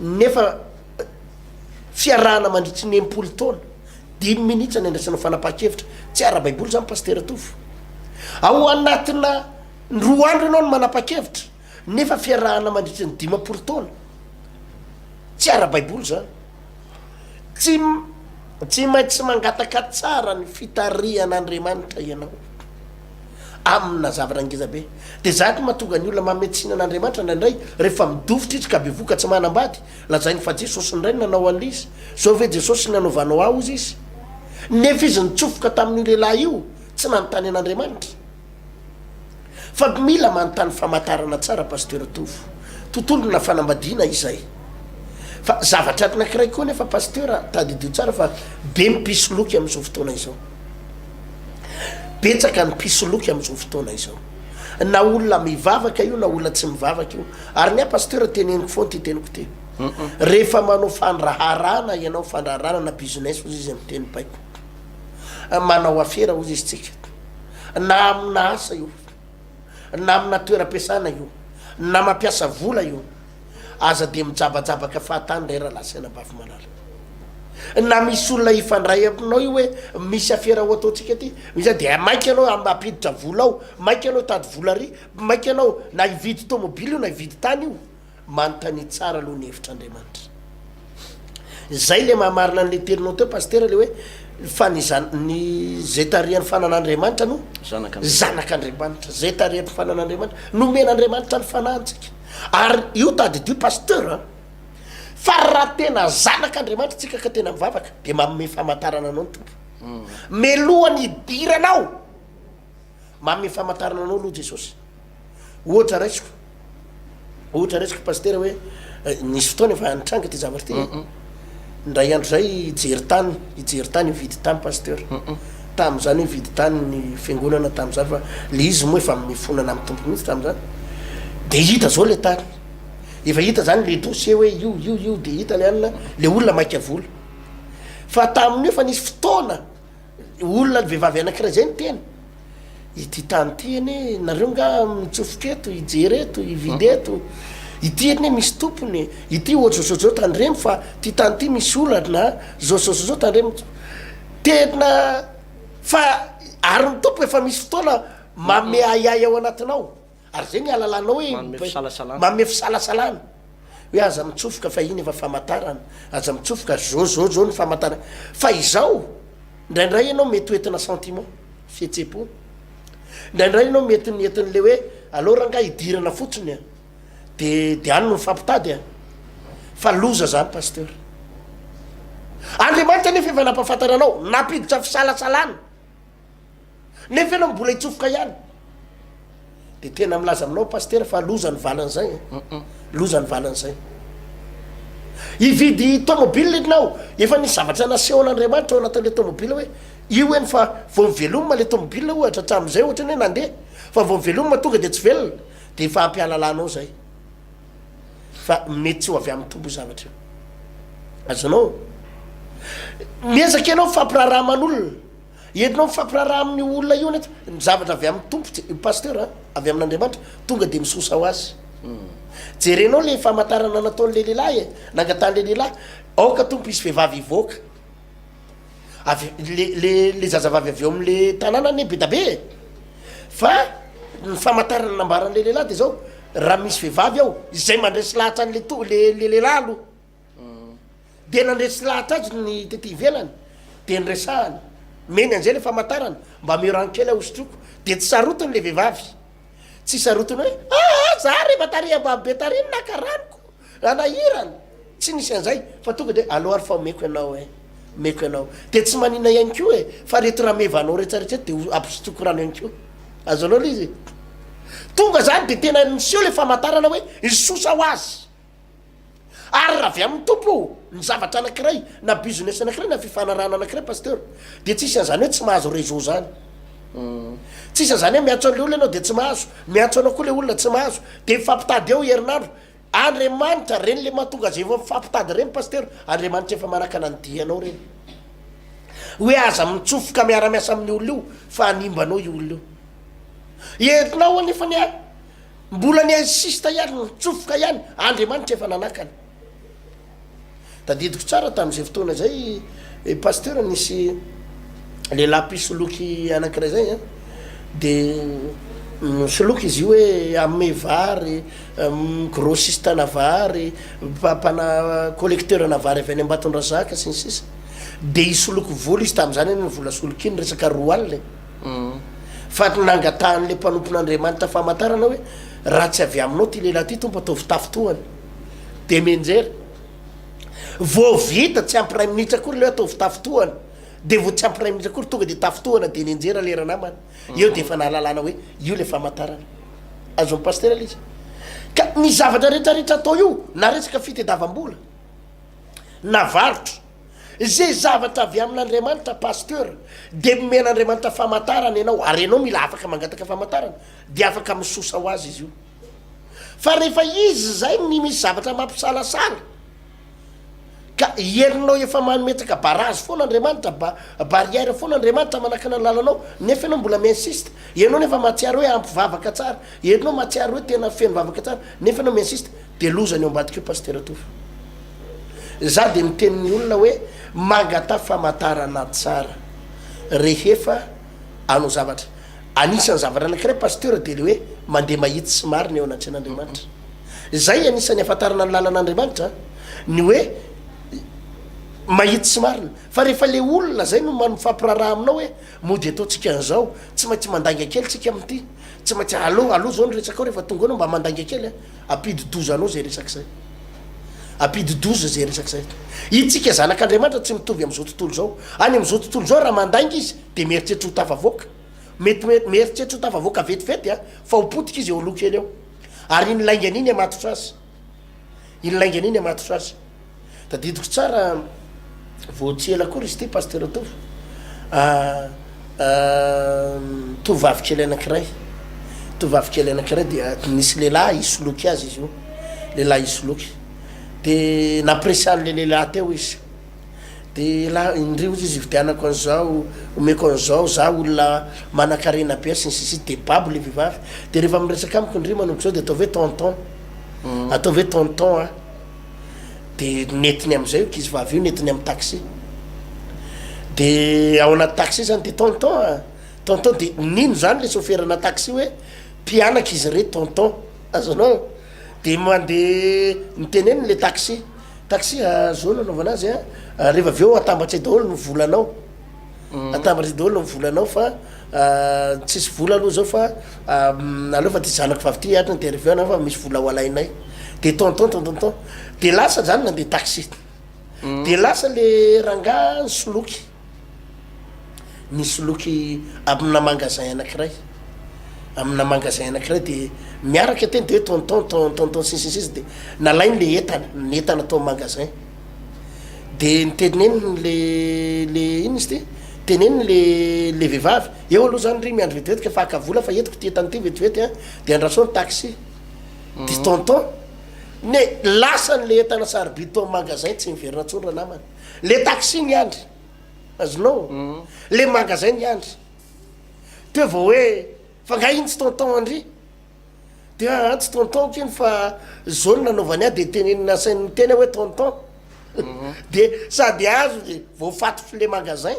Speaker 2: nefa fiarahana mandritry ny 10 taona 10 minitra ny andrasanao fanapa-kevitra tsy ara-baiboly zany pasteur tofo ao anatina 2 andro ianao no manapa-kevitra nefa fiarahana mandritry ny 10 taona tsy ara-baiboly zany tsy maintsy mangataka tsara ny fitarihan'Andriamanitra ianao amina zavatra be dia zany mahatonga ny olona mametsina an'Andriamanitra ndraindray rehefa midofotra izy ka be voka tsy manambady lazainy fa Jesosy ndray nanao an'izy zao ve Jesosy nanaovanao ao izy nefa izy nitsofoka tamin'io lehilahy io tsy nanontany an'Andriamanitra fa mila manontany famantarana tsara pasteur tofo tontolo na fanambadiana izay fa zavatra anankiray koa nefa pasteur tadidio tsara fa be mipisoloky amin'izao fotoana izao betsaka ny pisoloky amin'izao fotoana izao na olona mivavaka io na olona tsy mivavaka io ary ny pasteur teneniko foana ty teniko ty rehefa manao fandraharana ianao fandraharana na business ozy izy amin'ny teny baiko manao afera ozy izy tsika na amina asa io na amina toeram-piasana io na mampiasa vola io aza dia mijabajabaka fahatany ray raha lasa anabafy malala na misy olona ifandray aminao io hoe misy afera ho ataontsika ty misy dia mainka ianao ampiditra vola ao mainka ianao tady vola ry mainka ianao na hividy tomobily io na hividy tany io manontany tsara aloha ny hevitr'Andriamanitra zay le mahamarina an'le terinao teo pasteur le hoe fa ny zay tarihan'ny fanan'Andriamanitra no zanak'Andriamanitra zay tarihan'ny fanan'Andriamanitra nomen'Andriamanitra ny fanahintsika ary io tady dio pasteur fa raha tena zanak'Andriamanitra tsika ka tena mivavaka dia manome famantarana anao ny tompo melohany hidiranao manome famantarana anao aloha Jesosy ohatra raisiko pasteur hoe nisy fotoana efa nitranga ty zavatra ty ndray andro zay hijery tany hividy tany pasteur tam'izany hividy tany ny fiangonana tam'izany fa le izy moa efa mifonana amin'ny tompo mihitsy tam'izany dia hita zao le tany efa hita zany le dossier hoe io dia hita le anina le olona maika vola fa tamin'io efa nisy fotoana olona vehivavy anankiray zay ny teny ity tany ty eny nareo nga mitsofoketo hijery eto hividy eto ity eny misy tompony ity ohatry zao tany remy fa ty tany ty misy olana zao tany remy tena fa ary ny tompo efa misy fotoana mame ayay ao anatinao ary zay ny alalanao hoe mame fisalasalana hoe aza mitsofoka fa iny efa famantarana aza mitsofoka zao ny famantarana fa izao ndraindray ianao mety hoentina sentiment fihetsepo ndraindray ianao mety entin'le hoe alora nga hidirana fotsiny de any no mifampitady fa loza zany pasteur Andriamanitra nefa efa nampafantaranao napiditra fisalasalana nefa ianao mbola hitsofoka ihany de tena milaza aminao pasteur fa loza ny valan'izay hividy tomobile ianao efa nisy zavatra nasehon'Andriamanitra ao anatin'le tomobile hoe io eny fa vao miveloma le tomobile ohatra hatramin'izay ohatra ny hoe nandeha fa vao miveloma tonga de tsy velona de efa ampialalanao zay fa mety tsy ho avy amin'ny tombo zavatra io azonao miezaka ianao mifampiraharaha aman'olona entinao mifampiraharaha amin'ny olona io nety ny zavatra avy amin'ny tompo pasteur avy amin'Andriamanitra tonga de misosa ho azy jerenao le famantarana nataon'le lehilahy nangatan'le lehilahy aoka tompo isy vehivavy ivoaka le zazavavy avy eo am'le tanàna ny be dabe fa ny famantarana nambaran'le lehilahy de zao raha misy vehivavy ao izay mandresy lahatra an'le le lehilahy aloha de nandresy lahatra azy ny tety ivelany de nresahany meny an'izay le famantarana mba miran-kely ahosotroko de tsy sarotiny le vehivavy tsy sarotiny hoe za rehefa tariababe tariny nakaraniko anahirany tsy nisy an'izay fa tonga de aloha ary fa meko ianao meko ianao de tsy manina ihany ko fa reto raha mevanao rehetrarehetra de ampisotroko rano ihany ko azonao le izy tonga zany de tena niseo le famantarana hoe isosa ho azy ary raha avy amin'ny tompo ny zavatra anakiray na business anakiray na fifanarana anakiray pasteur de tsisy an'izany hoe tsy mahazo réseau zany tsisy an'izany hoe miantso an'le olona ianao de tsy mahazo miantso anao koa le olona tsy mahazo de mifampitady eo herinandro andriamanitra reny le mahatonga zay vo mifampitady reny pasteur andriamanitra efa manakana ny dianao reny hoe aza mitsofoka miara-miasa amin'ny olona io fa animbanao io olona io entinao anefa ny mbola ny insista ihany mitsofoka ihany andriamanitra efa nanakana tadidiko tsara tamin'izay fotoana zay pasteur nisy lehilahy mpisoloky anakiray zay de misoloky izy io hoe ame vary grossiste na vary mpapana collecteur na vary avy any Ambatondrazaka sy ny sisa de isoloky vola izy tam'izany ny vola soloky iny resaka roa aly fa nangatan'le mpanompon'andriamanitra famantarana hoe raha tsy avy aminao ty lehilahy ty tompo ataovy tafitohany de menjery vo vita tsy ampiray minitra akory le ataovy tafitohany de vo tsy ampiray minitra akory tonga de tafitohana de nenjera lera namana eo de efa nahalalana hoe io le famantarana azony pasteur le izy ka ny zavatra rehetrarehetra atao io na resaka fitediavam-bola na varotro zay zavatra avy amin'andriamanitra pasteur de men'andriamanitra famantarana ianao ary ianao mila afaka mangataka famantarana de afaka misosa ho azy izy io fa rehefa izy zay ny misy zavatra mampisalasala ka ierinao efa manometraka barazy foana andriamanitra barrière foana andriamanitra manakana lalanao nefa ianao mbola miinsiste ianao nefa mahatsiary hoe ampivavaka tsara ianao mahatsiary hoe tena feno vavaka tsara nefa ianao miinsiste de lozany eo ambadika eo pasteur atofo za de mitenin'ny olona hoe mangata famantarana tsara rehefa anao zavatra anisan'ny zavatra anakiray pasteur de le hoe mandeha mahitsy sy marina eo anatren'andriamanitra zay anisan'ny afantarana ny lalan'andriamanitra ny hoe mahitsy sy marina fa rehefa le olona zay no mifampiraraha aminao hoe mody ataotsika an'izao tsy maintsy mandanga kely tsika am'ty tsy maintsy aloha zao ny resaka ao rehefa tonga anao mba mandanga kely apidy 12 anao zay resaky zay apidy 12 zay resaky zay itsika zanak'andriamanitra tsy mitovy am'izao tontolo zao any am'izao tontolo zao raha mandanga izy de mieritreritra ho tafavoaka mety mieritreritra ho tafavoaka vetivety fa hopotika izy eo aloha kely eo ary iny laingany iny amatotra azy iny laingany iny amatotra azy tadidiko tsara voatsy ela kory izy ty pasteur atofo tovavy kely anakiray dia nisy lehilahy isoloky azy izy io lehilahy isoloky de napresian'le lehilahy teo izy de la indreo izy vidianako an'izao omeko an'izao za olona manan-karena be sy ny sisy de babo le vehivavy de rehefa miresaka amiko indrio manomboka zao de ataovy hoe tonton ataovy hoe tonton de netiny am'izay io kizy vavy io netiny amy taxi de ao anaty taxi zany de tonton de nino zany le soferana taxi hoe mpianaka izy re tonton azonao de mandeha miteneny le taxi zao nanaovana azy rehefa avy eo atambatry daholo no volanao atambatry daholo no volanao fa tsisy vola aloha zao fa aloha fa ty zanako vavy ty atriny de reveo anao fa misy vola ho alainay de tonton de lasa zany nandeha taxi de lasa le ranga nisoloky amina magasin anakiray de miaraka ateny de hoe tonton sisisisy de nalainy le entana atao magasin de niteneny le ino izy ty teneny le vehivavy eo aloha zany ry miandro vetivety ka fakavola fa entiko ty etany ty vetivety de andraso ny taxi de tonton ne lasan'le entana saribito amy magasin tsy miverina tsondra namany le taxi ny andry azonao le magasin ny andry teo vao hoe fa nga iny tsy tonton andry dia tsy tonton keny fa zao nanaovany a de tenenina sainy tena hoe tonton de sady azo de voafatotry le magasin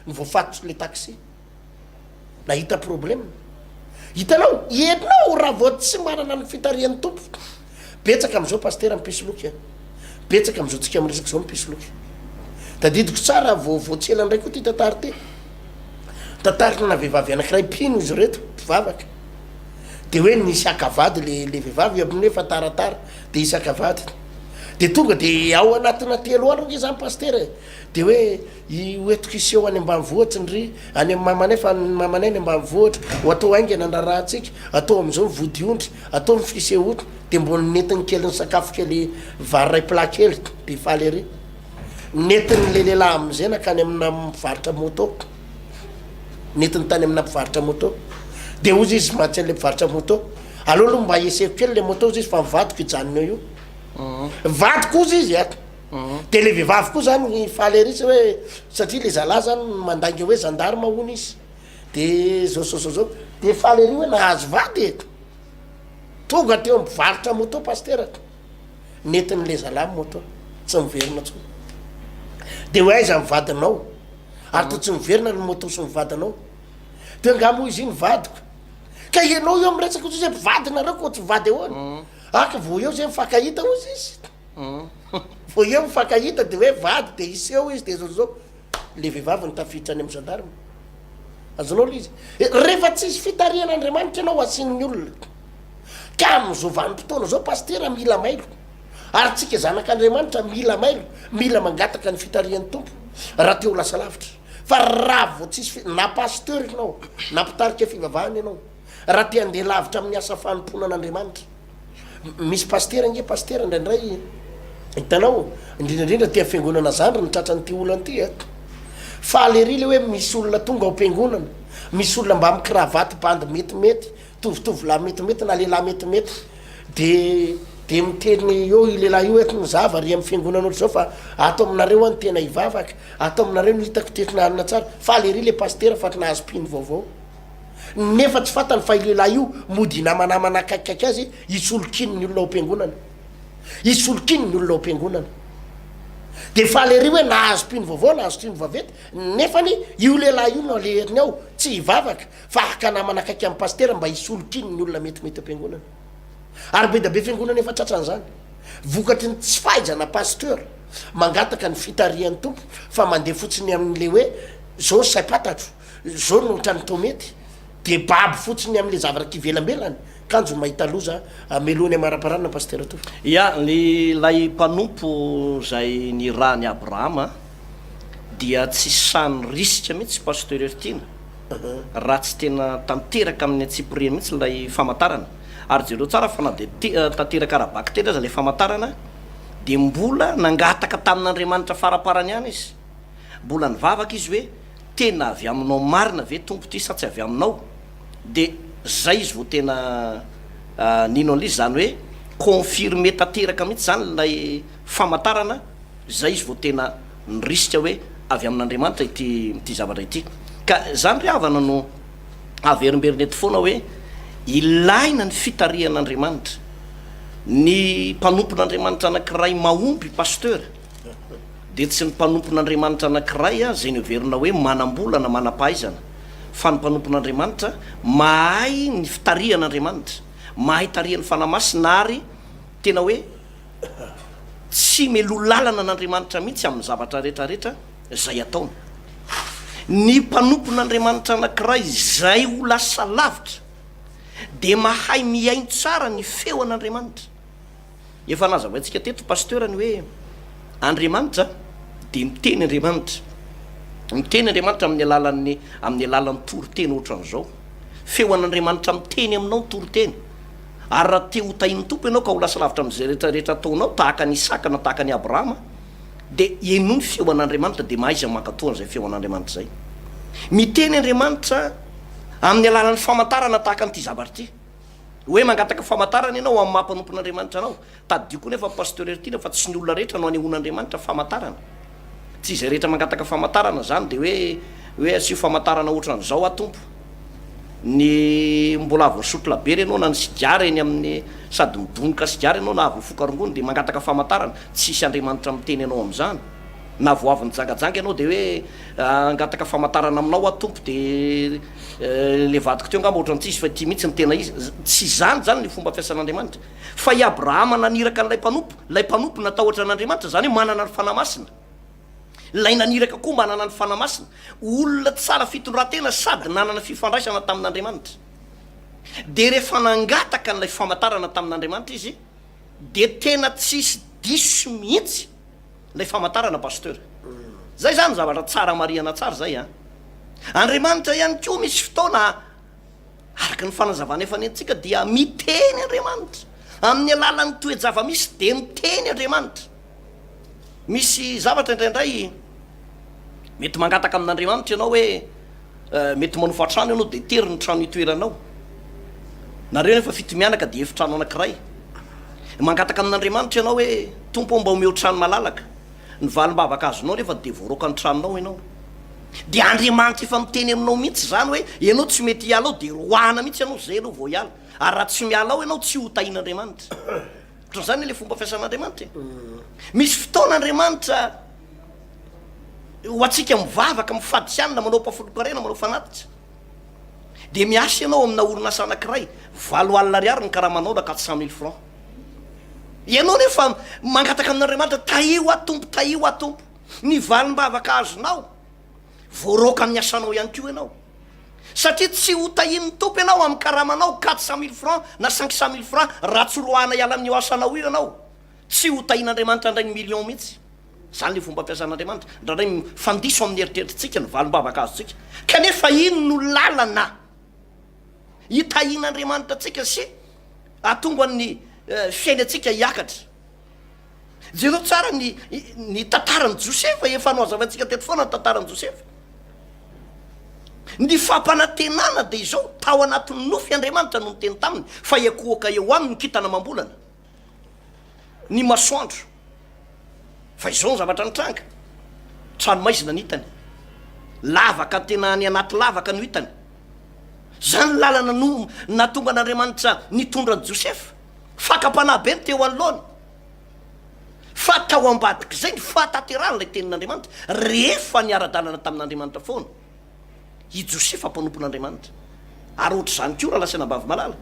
Speaker 2: ny voafatotry le taxi nahita problème hitanao enao raha vao tsy manana ny fitarian'ny tompo betsaka am'izao paster mpisoloky a betsaka am'izao tsika miresaky zao mpisoloky tadidiko tsara voatsela ndraiky koa ty tantary ty tantarika na vehivavy anankiray pino izy reto mpivavaka de hoe nisy akavady le vehivavy amin'ny hoe fa taratara de isy akavady de tonga de ao anatina telo andro nge zany paster de hoe oetiko iseho any ambanivohatra ndry any am mamanay fa mamanay ny ambanivohatra ho atao aingana andrarahantsika atao am'izao mivody ondry atao mifisehoto de mbony netiny kely ny sakafo kely vary ray plat kely de faly ery netiny le lehilahy am'izay nakany amina mivaritra moto netiny tany amina mpivaritra moto de ozy izy matsy an'le mpivaritra moto aloha mba eseko kely le moto ozy izy fa mivadiko ijanony eo io vadiko ozy izy a de le vehivavy koa zany faly ery sy hoe satria le zalahy zany mandangy hoe zandarma hony izy de zao de faly ery hoe nahazo vady eto tonga teo mpivaritra moto paster netin'le zalahy moto tsy miverina tso de hoe aiza mivadinao ary to tsy miverina ny moto sy mivadinao de angamo izy iny vadiko ka ianao eo am'resaky ozy hoe mpivadinareo ko tsy vady ehoany aka vo eo zay mifankahita ozy izy vo eo mifankahita de hoe vady de iseo izy de zao le vehivavy ny tafiditra any amy gendarme azonao le izy rehefa tsisy fitarian'andriamanitra ianao asin'ny olona ka am'izao vanim-potoana zao paster mila mailo ary tsika zanak'andriamanitra mila mailo mila mangataka ny fitarian'ny tompo raha teo lasa lavitra fa raha vo tsisy na pasteur ianao na mpitarika fivavahany ianao raha te andeha lavitra amin'ny asa fanomponan'andriamanitra misy paster nge paster indraindray hitanao indrindrandrindra tia fiangonana zandry ny tratranyty olany ty a faly ery le hoe misy olona tonga ao am-piangonana misy olona mba mikravaty bandy metimety tovitovy-lahy metimety na lehilahy metimety de miteny eo ilehilahy io ety ny zava ry amin'ny fiangonana ohatry zao fa ato aminareo any tena hivavaka ato aminareo ny hitako tetinarina tsara faly ery le paster fa ty nahazo pino vaovao nefa tsy fatany fa ilehilahy io mody namanamana akaikikaiky azy isolokiny ny olona ao am-piangonana isolokiny ny olona ao am-piangonana de faly ery hoe nahazo pino vaovao nahazo pino vavety nefany io lehilahy io no aleheriny ao tsy hivavaka fa aka namana akaiky amin'ny paster mba isolokiny ny olona metimety am-piangonana ary be da be fiangonana efa tratran'zany vokatry ny tsy fahaizana pasteur mangataka ny fitarian'ny tompo fa mandeha fotsiny amin'le hoe zao say patatro zao no trany tomety de baby fotsiny am'le zavaraky ivelambelany kanjo mahita loza melony amaraparana paster to
Speaker 1: ia ny lay mpanompo zay ny raha ny abrahama dia tsy sany risika mihitsy pasteur eritiana raha tsy tena tanteraka amin'ny atsipireny mihitsy lay famantarana ary jereo tsara fa na de tanteraka arabaky tena za le famantarana de mbola nangataka tamin'andriamanitra faraparany any izy mbola nivavaka izy hoe tena avy aminao marina ve tompo ty sa tsy avy aminao de zay izy vo tena nino an'izy zany hoe confirme tanteraka mihitsy zany lay famantarana zay izy vo tena nyrisika hoe avy amin'andriamanitra ity zavatra ity ka zany ry havana no averimberiny eto foana hoe ilaina ny fitarian'andriamanitra ny mpanompon'andriamanitra anankiray mahomby pasteur de tsy ny mpanompon'andriamanitra anankiray a zay ny overina hoe manam-bolana manam-pahaizana fa ny mpanompon'andriamanitra mahay ny fitarian'andriamanitra mahay tarian'ny fanamasina ary tena hoe tsy melo lalana an'andriamanitra mihitsy amin'ny zavatra rehetrarehetra zay ataony ny mpanompon'andriamanitra anankiray zay ho lasa lavitra de mahay miaino tsara ny feo an'andriamanitra efa nazava antsika teto pasteur ny hoe andriamanitra de miteny andriamanitra amin'ny alalan'ny toroteny ohatran'izao feo an'andriamanitra miteny aminao toroteny ary raha te ho tahiny tompo ianao ka ho lasa lavitra am'zay rehetrarehetra ataonao tahaka ny Isaka na tahaka ny Abrahama de eno ny feo an'andriamanitra de mahaiza mankatoana zay feo an'andriamanitra zay miteny andriamanitra amin'ny alalan'ny famantarana tahaka n'ity zavatra ty hoe mangataka famantarana ianao amin'ny mampanompon'andriamanitra anao tadio koa nefa pasteur eritiana fa tsy ny olona rehetra no anehoan'andriamanitra famantarana tsy zay rehetra mangataka famantarana zany de hoe asio famantarana ohatran'izao atompo ny mbola avy sotla be renao na ny sigara eny amin'ny sady midonika sigara ianao na avy fokarongony de mangataka famantarana tsisy andriamanitra miteny anao am'izany na vo avy nijangajanga ianao de hoe angataka famantarana aminao atompo de le vadiko teo angamba ohatrany tsisy fa ty mihitsy ny tena izy tsy zany ny fomba fiasan'andriamanitra fa i Abrahama naniraka n'lay mpanompo natahotra an'andriamanitra zany hoe manana ny fanamasina lay naniraka koa manana ny fanamasina olona tsara fitondratena sady nanana fifandraisana tamin'andriamanitra de rehefa nangataka n'lay famantarana tamin'andriamanitra izy de tena tsisy diso mihitsy lay famantarana pasteur zay zany zavatra tsara mariana tsara zay a andriamanitra ihany koa misy fotoana araka ny fanazavana efa nentsika dia miteny andriamanitra amin'ny alalan'ny toe-java-misy de miteny andriamanitra misy zavatra indraindray mety mangataka amin'andriamanitra ianao hoe mety manofa trano ianao de tery ny trano itoeranao nareo nefa fito mianaka de efitrano anankiray mangataka amin'andriamanitra ianao hoe tompo mba omeo trano malalaka ny valim-bavaka azonao nefa de voaroka ny tranonao ianao de andriamanitra efa miteny aminao mihitsy zany hoe ianao tsy mety hiala ao de roahana mihitsy ianao zay anao vao hiala ary raha tsy miala ao ianao tsy ho tahin'andriamanitra ohatran'izany le fomba fiasan'andriamanitra misy fotoan'andriamanitra ho atsika mivavaka mifadisianina manao mpafolokarena manao fanatitra de miasa ianao amina orinasa anankiray 7 alina ariary ny karaha manao na 400 000 francs ianao nefa mangataka amin'andriamanitra tahio atompo ny valim-bavaka azonao voaroka amin'ny asanao ihany koa ianao satria tsy ho tahin'ny tompo ianao amin'ny karamanao 400 000 francs na 500 000 francs raha tsy roahana iala amin'ny asanao io ianao tsy ho tahin'andriamanitra ndray ny million mihitsy zany le fomba ampiasan'andriamanitra ndraindray fandiso amin'ny eritrerititsika ny valim-bavaka azotsika kanefa ino no lalana hitahin'andriamanitra atsika sy atonga ny fiainatsika hiakatra zero tsara ny tantarany Josefa efa noazavantsika teto foana ny tantarany Josefa ny fampanantenana de izao tao anatin'ny nofy andriamanitra no nyteny taminy fa iakohaka eo aminy ny kitana mambolana ny masoandro fa izao ny zavatra nitranga tranomaizina ny hitany lavaka tena ny anaty lavaka no hitany zany lalana no natonga an'andriamanitra nitondra ny Josefa fakam-panahy be ny teo anoloany fa tao ambadiky zay ny fataterana lay tenin'andriamanitra rehefa niara-dalana tamin'andriamanitra foana i Josefa mpanompon'andriamanitra ary ohatra zany koa raha lasana bavy malala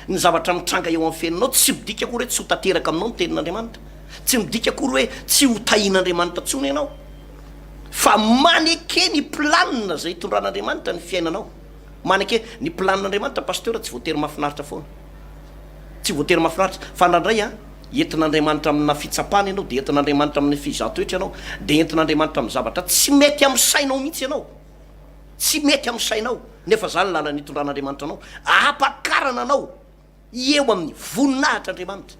Speaker 1: ny zavatra mitranga eo amin'ny fiainanao tsy midika koa hoe tsy ho tateraka aminao ny tenin'andriamanitra tsy midika koa hoe tsy ho tahin'andriamanitra tsony ianao fa maneke ny planina zay hitondran'andriamanitra ny fiainanao maneke ny planin'andriamanitra pasteur tsy voatery mahafinaritra foana tsy voatery mahafinaritra fa ndraindray a entin'andriamanitra amina fitsapana ianao de entin'andriamanitra amin'ny fizatoetra ianao de entin'andriamanitra amin'ny zavatra tsy mety amin'ny sainao mihitsy ianao tsy mety amin'ny sainao nefa zany lala nitondran'andriamanitra anao apakarana anao eo amin'ny voninahitra andriamanitra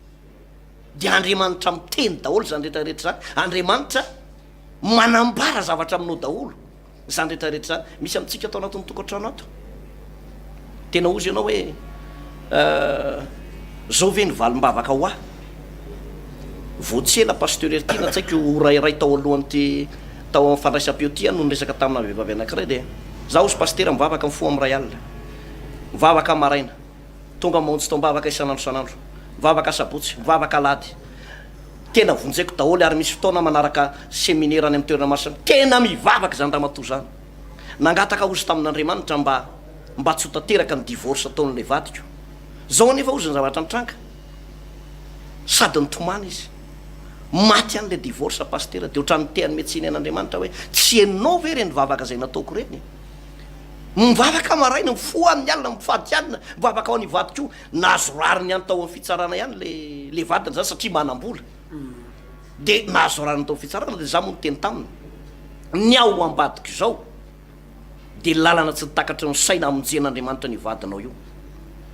Speaker 1: de andriamanitra miteny daholo zany rehetrarehetra zany andriamanitra manambara zavatra aminao daholo zany rehetrarehetra zany misy amintsika atao anatin'ny tokantrano ato tena ozy ianao hoe zao ve ny valim-bavaka ho voatsela pasteur erty na tsaiko rairay tao alohany ty tao amin'ny fandraisam-peo ty no resaka tamina vehivavy anankiray de za ozy pasteur mivavaka mifoa amin'ny ray alina mivavaka maraina tonga maontsy tao mivavaka isanandro sanandro mivavaka sabotsy mivavaka alady tena vonjeko daholo ary misy fotoana manaraka séminaire any amin'ny toerana masina tena mivavaka zany raha mato zany nangataka ozy tamin'andriamanitra mba tsy ho tateraka ny divorce ataon'le vadiko zao nefa ozy ny zavatra nitranga sady nitomana izy maty an'le divorce pasteur de ohatrany teany metsiny an'andriamanitra hoe tsy enao ve reny vavaka zay nataoko reny mivavaka maraina mifoa amin'ny alina mifady alina mivavaka ao any vadiko nahazo rariny any tao amin'ny fitsarana ihany le vadiny zany satria manam-bola de nahazo rariny tao amin'ny fitsarana de za moa noteny taminy ny ao ambadiko zao de lalana tsy nitakatra ny saina amonjen'andriamanitra ny vadinao io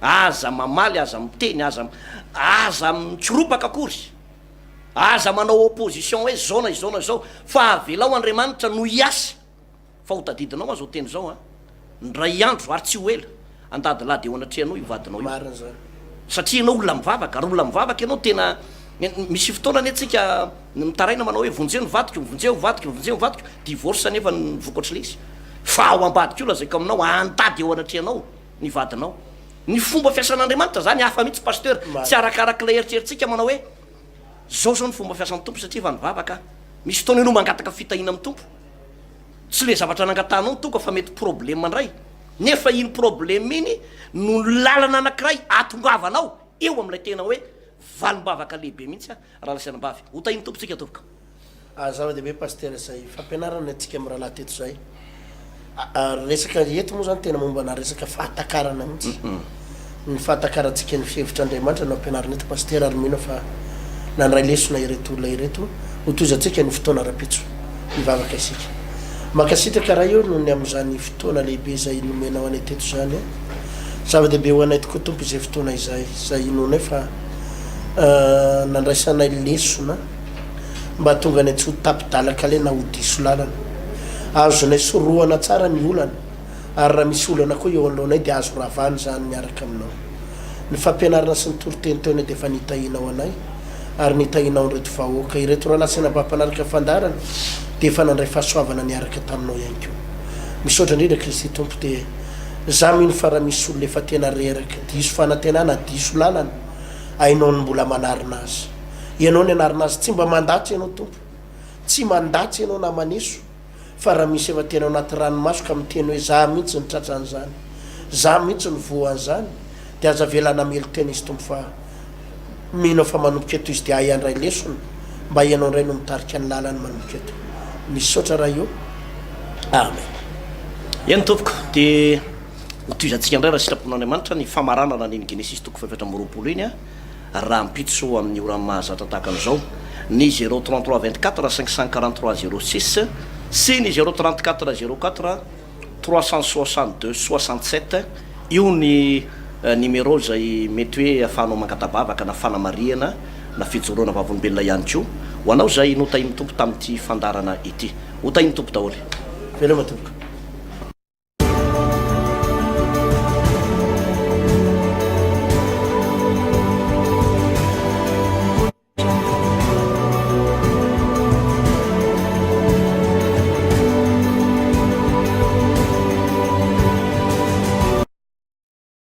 Speaker 1: aza mamaly aza miteny aza mikiropaka akory aza manao opposition hoe zao na izao na izao fa avelao andriamanitra no hiasa fa ho tadidinao azao teny zao a ndray andro ary tsy ho ela andady lahy de ho anatrehanao ivadinao io satria ianao olona mivavaka ary olona mivavaka ianao tena misy fotoana any atsika mitaraina manao hoe vonjeo ny vadiko vonjeo vadiko vonjeo vadiko divorce nefa ny vokatry le izy fa ao ambadika io lazako aminao andady eo anatrehanao ny vadinao. Ny fomba fiasan'Andriamanitra zany hafa mihitsy pasteur, tsy arakarak'ilay eritrerititsika manao hoe zao zao ny fomba fiasan'ny tompo satria efa nivavaka. Misy fotoana ianao mangataka fitahina amin'ny tompo, tsy le zavatra nangatanao ny tompo fa mety problème mandray, nefa iny problème iny no lalana anankiray atongavanao eo amin'ilay tena hoe valim-bavaka lehibe mihitsy raha lasanambavy. Ho tahiny tompontsika tompoka.
Speaker 2: Zava-dehibe pasteur zay fampianarana atsika amin'ny raha teto zay. Resaka eto moa zany tena mombana resaka fahatakarana mihitsy. Ny fahatakarantsika ny fihevitran'Andriamanitra no ampianarana eto pasteur ary mino fa nandray lesona ireto olona ireto hotoizantsika ny fotoana rapitso mivavaka isika. Makasitraka raha io no ny amin'izany fotoana lehibe zay nomenao anay teto zany. Zava-dehibe ho anay tokoa tompo izay fotoana izay inona fa nandraisanay lesona mba tonga ny tsy ho tapidalaka le na ho diso lalana. Azonay sorohana tsara ny olana ary raha misy olana koa eo alohanay dia azo ravany zany miaraka aminao. Ny fampianarana sy ny toroteny teo dia efa nitahinao anay ary nitahinao reto vahoaka ireto raha lasana mpampanaraka fandarana dia efa nandray fahasoavana niaraka taminao ihany koa. Misaotra indrindra Kristy tompo dia za mino fa raha misy olona efa tena reraka diso fanantenana diso lalana ainao ny mbola manarina azy. Ianao ny anarina azy tsy mba mandatsy ianao tompo, tsy mandatsy ianao na maneso, fa raha misy efa tena anaty ranomaso ka miteny hoe za mihitsy ny tratran'izany, za mihitsy ny voan'izany, dia aza velana melo tena izy tompo fa mino fa manomboka eto izy dia ayandray lesona mba ianao indray no mitarika ny lalany manomboka eto. Misaotra raha io. Amen.
Speaker 1: Eny tompoko dia hotoizantsika indray raha sitrapon'Andriamanitra ny famaranana niny Genesisy toko faefatra amby roapolo iny raha mpitso amin'ny ora mahazatra tahaka an'izao ny 033 24 543 06 sy ny 034 04 362 67. Io ny numéro zay mety hoe ahafahanao mangatabavaka na fanamariana na fijoroana vavolombelona ihany koa ho anao zay notahiny tompo tamin'ity fandarana ity. Ho tahiny tompo daholo.
Speaker 2: Veloma tompo.